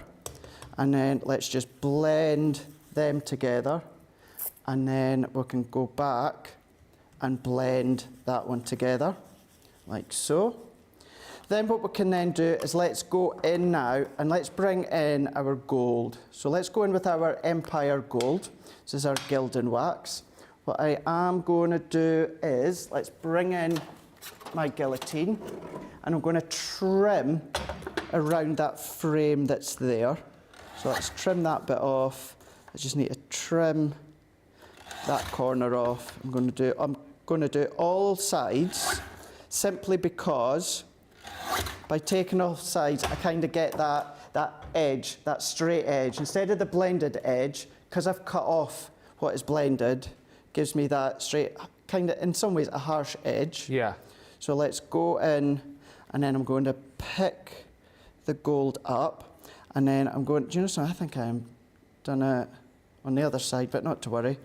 and then let's just blend them together, and then we can go back and blend that one together, like so. Then what we can then do is let's go in now and let's bring in our gold. So let's go in with our Empire Gold. This is our Gildan wax. What I am going to do is let's bring in my guillotine, and I'm going to trim around that frame that's there. So let's trim that bit off. I just need to trim that corner off. I'm going to do all sides, simply because by taking off sides, I kind of get that edge, that straight edge. Instead of the blended edge, because I've cut off what is blended, gives me that straight, kind of, in some ways, a harsh edge. Yeah. So let's go in, and then I'm going to pick the gold up, and then I'm going, do you know something? I think I'm done it on the other side, but not to worry.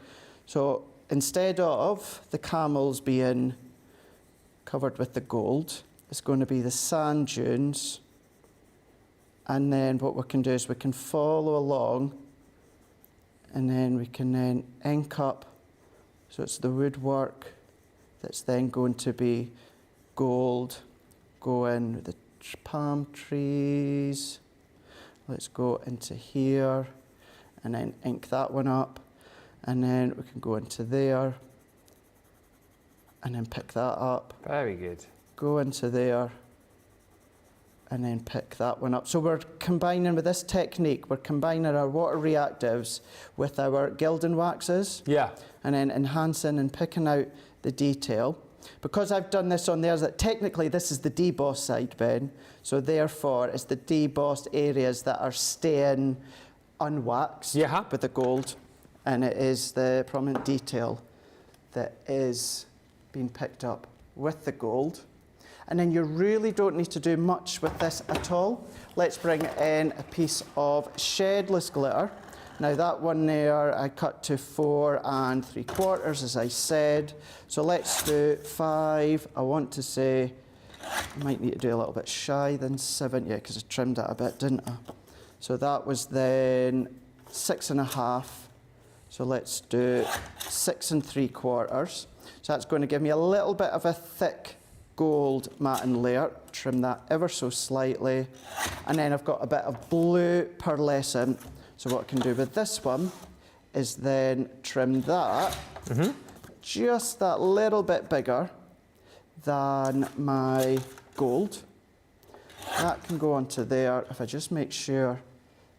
So instead of the camels being covered with the gold, it's going to be the sand dunes. And then what we can do is we can follow along, and then we can then ink up. So it's the woodwork that's then going to be gold. Go in with the palm trees. Let's go into here and then ink that one up. And then we can go into there and then pick that up. Very good. Go into there and then pick that one up. So we're combining with this technique, we're combining our water reactives with our gilding waxes. Yeah. And then enhancing and picking out the detail. Because I've done this on there, that technically this is the deboss side, Ben. So therefore it's the debossed areas that are staying unwaxed with the gold. And it is the prominent detail that is being picked up with the gold. And then you really don't need to do much with this at all. Let's bring in a piece of shedless glitter. Now that one there I cut to 4 3/4, as I said. So let's do 5. I want to say, I might need to do a little bit shy than 7, yeah, because I trimmed it a bit, didn't I? So that was then 6 1/2. So let's do 6 3/4. So that's going to give me a little bit of a thick gold matten layer. Trim that ever so slightly. And then I've got a bit of blue pearlescent. So what I can do with this one is then trim that just that little bit bigger than my gold. That can go onto there. If I just make sure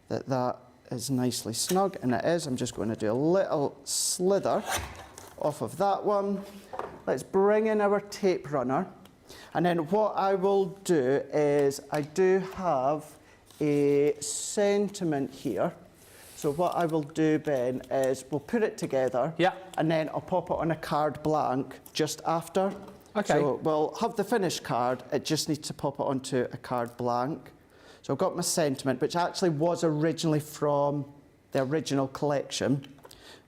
that that is nicely snug, and it is, I'm just going to do a little slither off of that one. Let's bring in our tape runner. And then what I will do is I do have a sentiment here. So what I will do, Ben, is we'll put it together. Yeah. And then I'll pop it on a card blank just after. Okay. So we'll have the finished card. It just needs to pop it onto a card blank. So I've got my sentiment, which actually was originally from the original collection.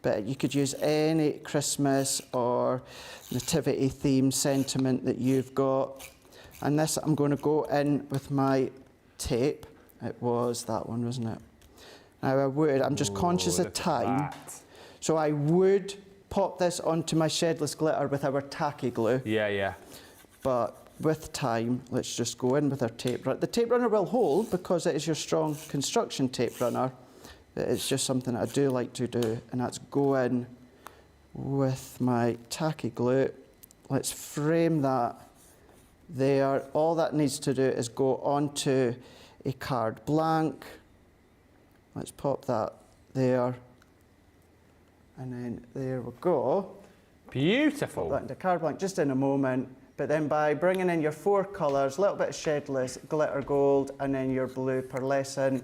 But you could use any Christmas or Nativity theme sentiment that you've got. And this, I'm going to go in with my tape. It was that one, wasn't it? Now I'm just conscious of time. So I would pop this onto my shedless glitter with our tacky glue. Yeah, yeah. But with time, let's just go in with our tape runner. The tape runner will hold because it is your strong construction tape runner. It's just something I do like to do, and that's go in with my tacky glue. Let's frame that there. All that needs to do is go onto a card blank. Let's pop that there. And then there we go. Beautiful. Pop that into card blank just in a moment. But then by bringing in your 4 colours, a little bit of shedless, glitter gold, and then your blue pearlescent,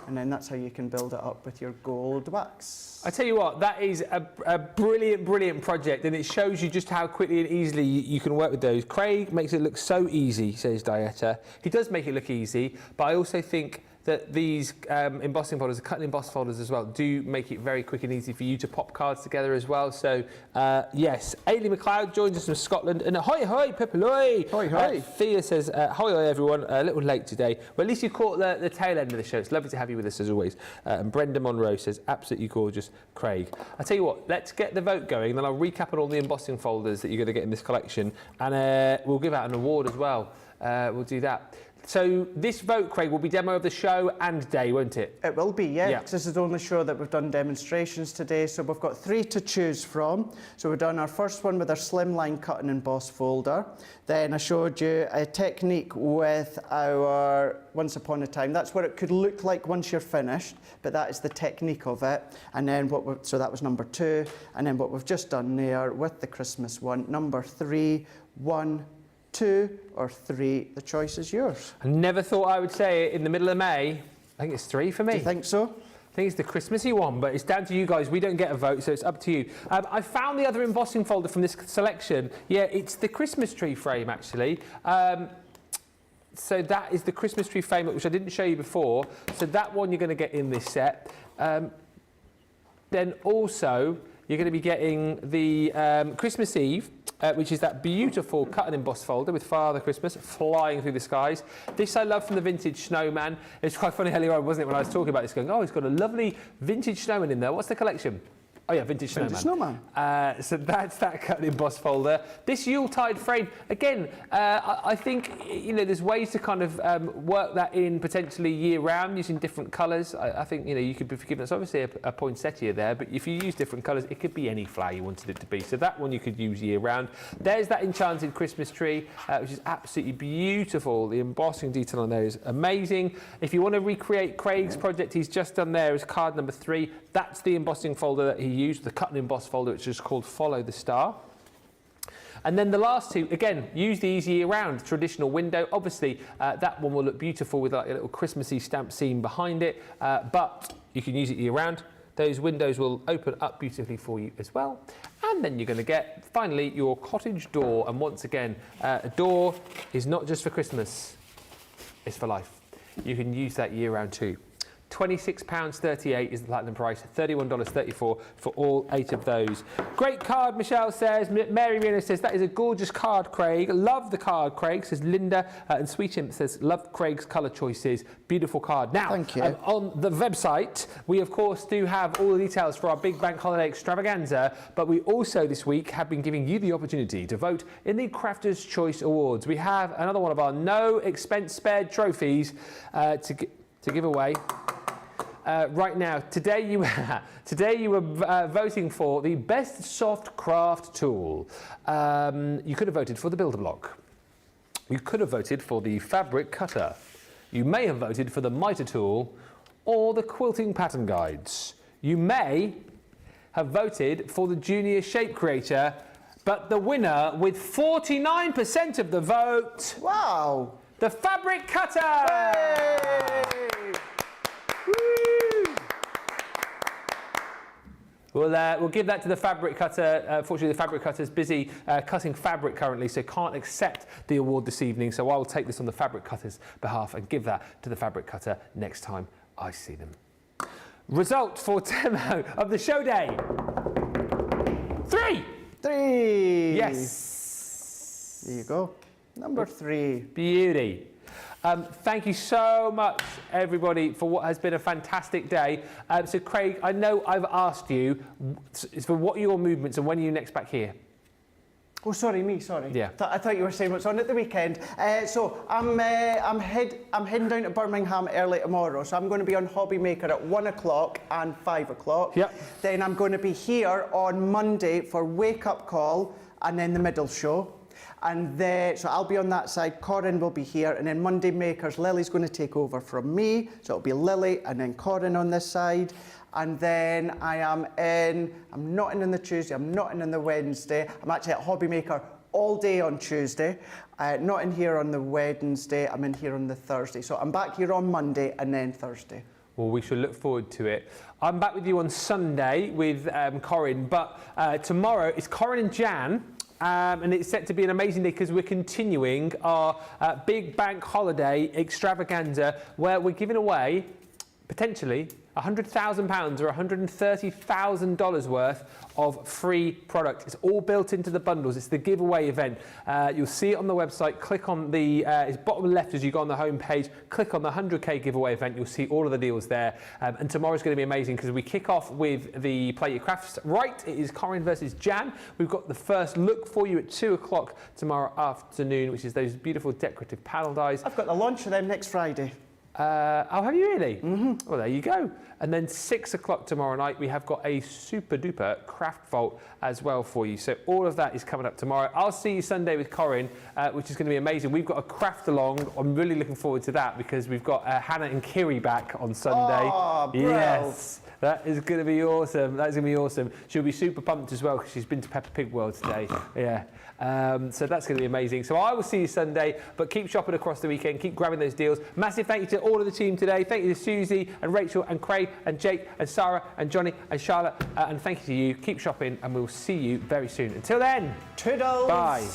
and then that's how you can build it up with your gold wax. I tell you what, that is a brilliant, brilliant project, and it shows you just how quickly and easily you can work with those. Craig makes it look so easy, says Dieta. He does make it look easy, but I also think that these embossing folders, the cut and emboss folders as well, do make it very quick and easy for you to pop cards together as well. So, yes, Ailey McLeod joins us from Scotland. And hoi hoi, pipaloi! Hoi hoi! Thea says, hoi hoi everyone, a little late today. Well, at least you caught the tail end of the show. It's lovely to have you with us as always. And Brenda Monroe says, absolutely gorgeous, Craig. I tell you what, let's get the vote going, then I'll recap on all the embossing folders that you're going to get in this collection. And we'll give out an award as well. We'll do that. So this vote, Craig, will be demo of the show and day, won't it? It will be, yeah, because this is the only show that we've done demonstrations today. So we've got 3 to choose from. So we've done our first one with our Slimline cut and emboss folder. Then I showed you a technique with our Once Upon a Time. That's what it could look like once you're finished, but that is the technique of it. And then so that was number 2. And then what we've just done there with the Christmas one, number 3, 1, 2 or 3, the choice is yours. I never thought I would say it in the middle of May. I think it's 3 for me. Do you think so? think it's the Christmassy one, but it's down to you guys. We don't get a vote, so it's up to you. I found the other embossing folder from this selection. Yeah, it's the Christmas tree frame, actually. So that is the Christmas tree frame, which I didn't show you before. So that one you're going to get in this set. Then also, you're going to be getting the Christmas Eve, which is that beautiful cut and emboss folder with Father Christmas flying through the skies. This I love from the vintage snowman. It's quite funny earlier on, wasn't it, when I was talking about this, going, oh, he's got a lovely vintage snowman in there. What's the collection? Oh yeah, vintage snowman. Vintage snowman. So that's that cut and emboss folder. This Yuletide frame, again, I think, you know, there's ways to kind of work that in potentially year round using different colours. I think, you know, you could be forgiven. It's obviously a poinsettia there, but if you use different colours, it could be any flower you wanted it to be. So that one you could use year round. There's that enchanted Christmas tree, which is absolutely beautiful. The embossing detail on there is amazing. If you want to recreate Craig's project he's just done there is card number 3. That's the embossing folder that he used, the cut and emboss folder, which is called Follow the Star. And then the last two, again, use these year round. Traditional window, obviously that one will look beautiful with like a little Christmassy stamp scene behind it, but you can use it year round. Those windows will open up beautifully for you as well. And then you're going to get, finally, your cottage door. And once again, a door is not just for Christmas, it's for life. You can use that year round too. £26.38 is the platinum price, $31.34 for all 8 of those. Great card, Michelle says. Mary Rena says, that is a gorgeous card, Craig. Love the card, Craig, says Linda. And Sweet Imp says, love Craig's colour choices. Beautiful card. Now, thank you. On the website, we of course do have all the details for our big bank holiday extravaganza, but we also this week have been giving you the opportunity to vote in the Crafter's Choice Awards. We have another one of our no expense spared trophies to give away. Right now, today you were voting for the best soft craft tool. You could have voted for the Builder Block. You could have voted for the fabric cutter. You may have voted for the miter tool or the quilting pattern guides. You may have voted for the junior shape creator, but the winner with 49% of the vote. Wow! The fabric cutter. Hey! We'll give that to the fabric cutter. Fortunately, the fabric cutter is busy cutting fabric currently, so can't accept the award this evening. So I will take this on the fabric cutter's behalf and give that to the fabric cutter next time I see them. Result for demo of the show day. 3. 3. Yes. There you go. Number 3. Beauty. Thank you so much, everybody, for what has been a fantastic day. So, Craig, I know I've asked you for what are your movements and when are you next back here? Oh, sorry, me, sorry. Yeah. I thought you were saying what's on at the weekend. So I'm heading down to Birmingham early tomorrow. So I'm going to be on Hobby Maker at 1 o'clock and 5 o'clock. Yep. Then I'm going to be here on Monday for Wake Up Call and then the middle show. And then, so I'll be on that side, Corin will be here, and then Monday Makers, Lily's going to take over from me, so it'll be Lily and then Corin on this side. And then I'm not in on the Tuesday, I'm not in on the Wednesday, I'm actually at Hobby Maker all day on Tuesday, not in here on the Wednesday, I'm in here on the Thursday. So I'm back here on Monday and then Thursday. Well, we shall look forward to it. I'm back with you on Sunday with Corin, but tomorrow it's Corin and Jan. And it's set to be an amazing day because we're continuing our big bank holiday extravaganza where we're giving away potentially £100,000 or $130,000 worth of free product. It's all built into the bundles. It's the giveaway event. You'll see it on the website. Click on the it's bottom left as you go on the home page. Click on the 100k giveaway event. You'll see all of the deals there. And tomorrow's going to be amazing because we kick off with the Play Your Crafts Right. It is Corin versus Jan. We've got the first look for you at 2 o'clock tomorrow afternoon, which is those beautiful decorative panel dies. I've got the launch of them next Friday. Oh, have you really? Mm-hmm. Well, there you go. And then 6 o'clock tomorrow night, we have got a super duper craft vault as well for you. So all of that is coming up tomorrow. I'll see you Sunday with Corin, which is going to be amazing. We've got a craft along. I'm really looking forward to that because we've got Hannah and Kiri back on Sunday. Oh, bro. Yes. That is going to be awesome. That's going to be awesome. She'll be super pumped as well because she's been to Peppa Pig World today. Yeah. So that's going to be amazing. So I will see you Sunday, but keep shopping across the weekend. Keep grabbing those deals. Massive thank you to all of the team today. Thank you to Susie and Rachel and Craig and Jake and Sarah and Johnny and Charlotte. And thank you to you. Keep shopping and we'll see you very soon. Until then, toodles. Bye.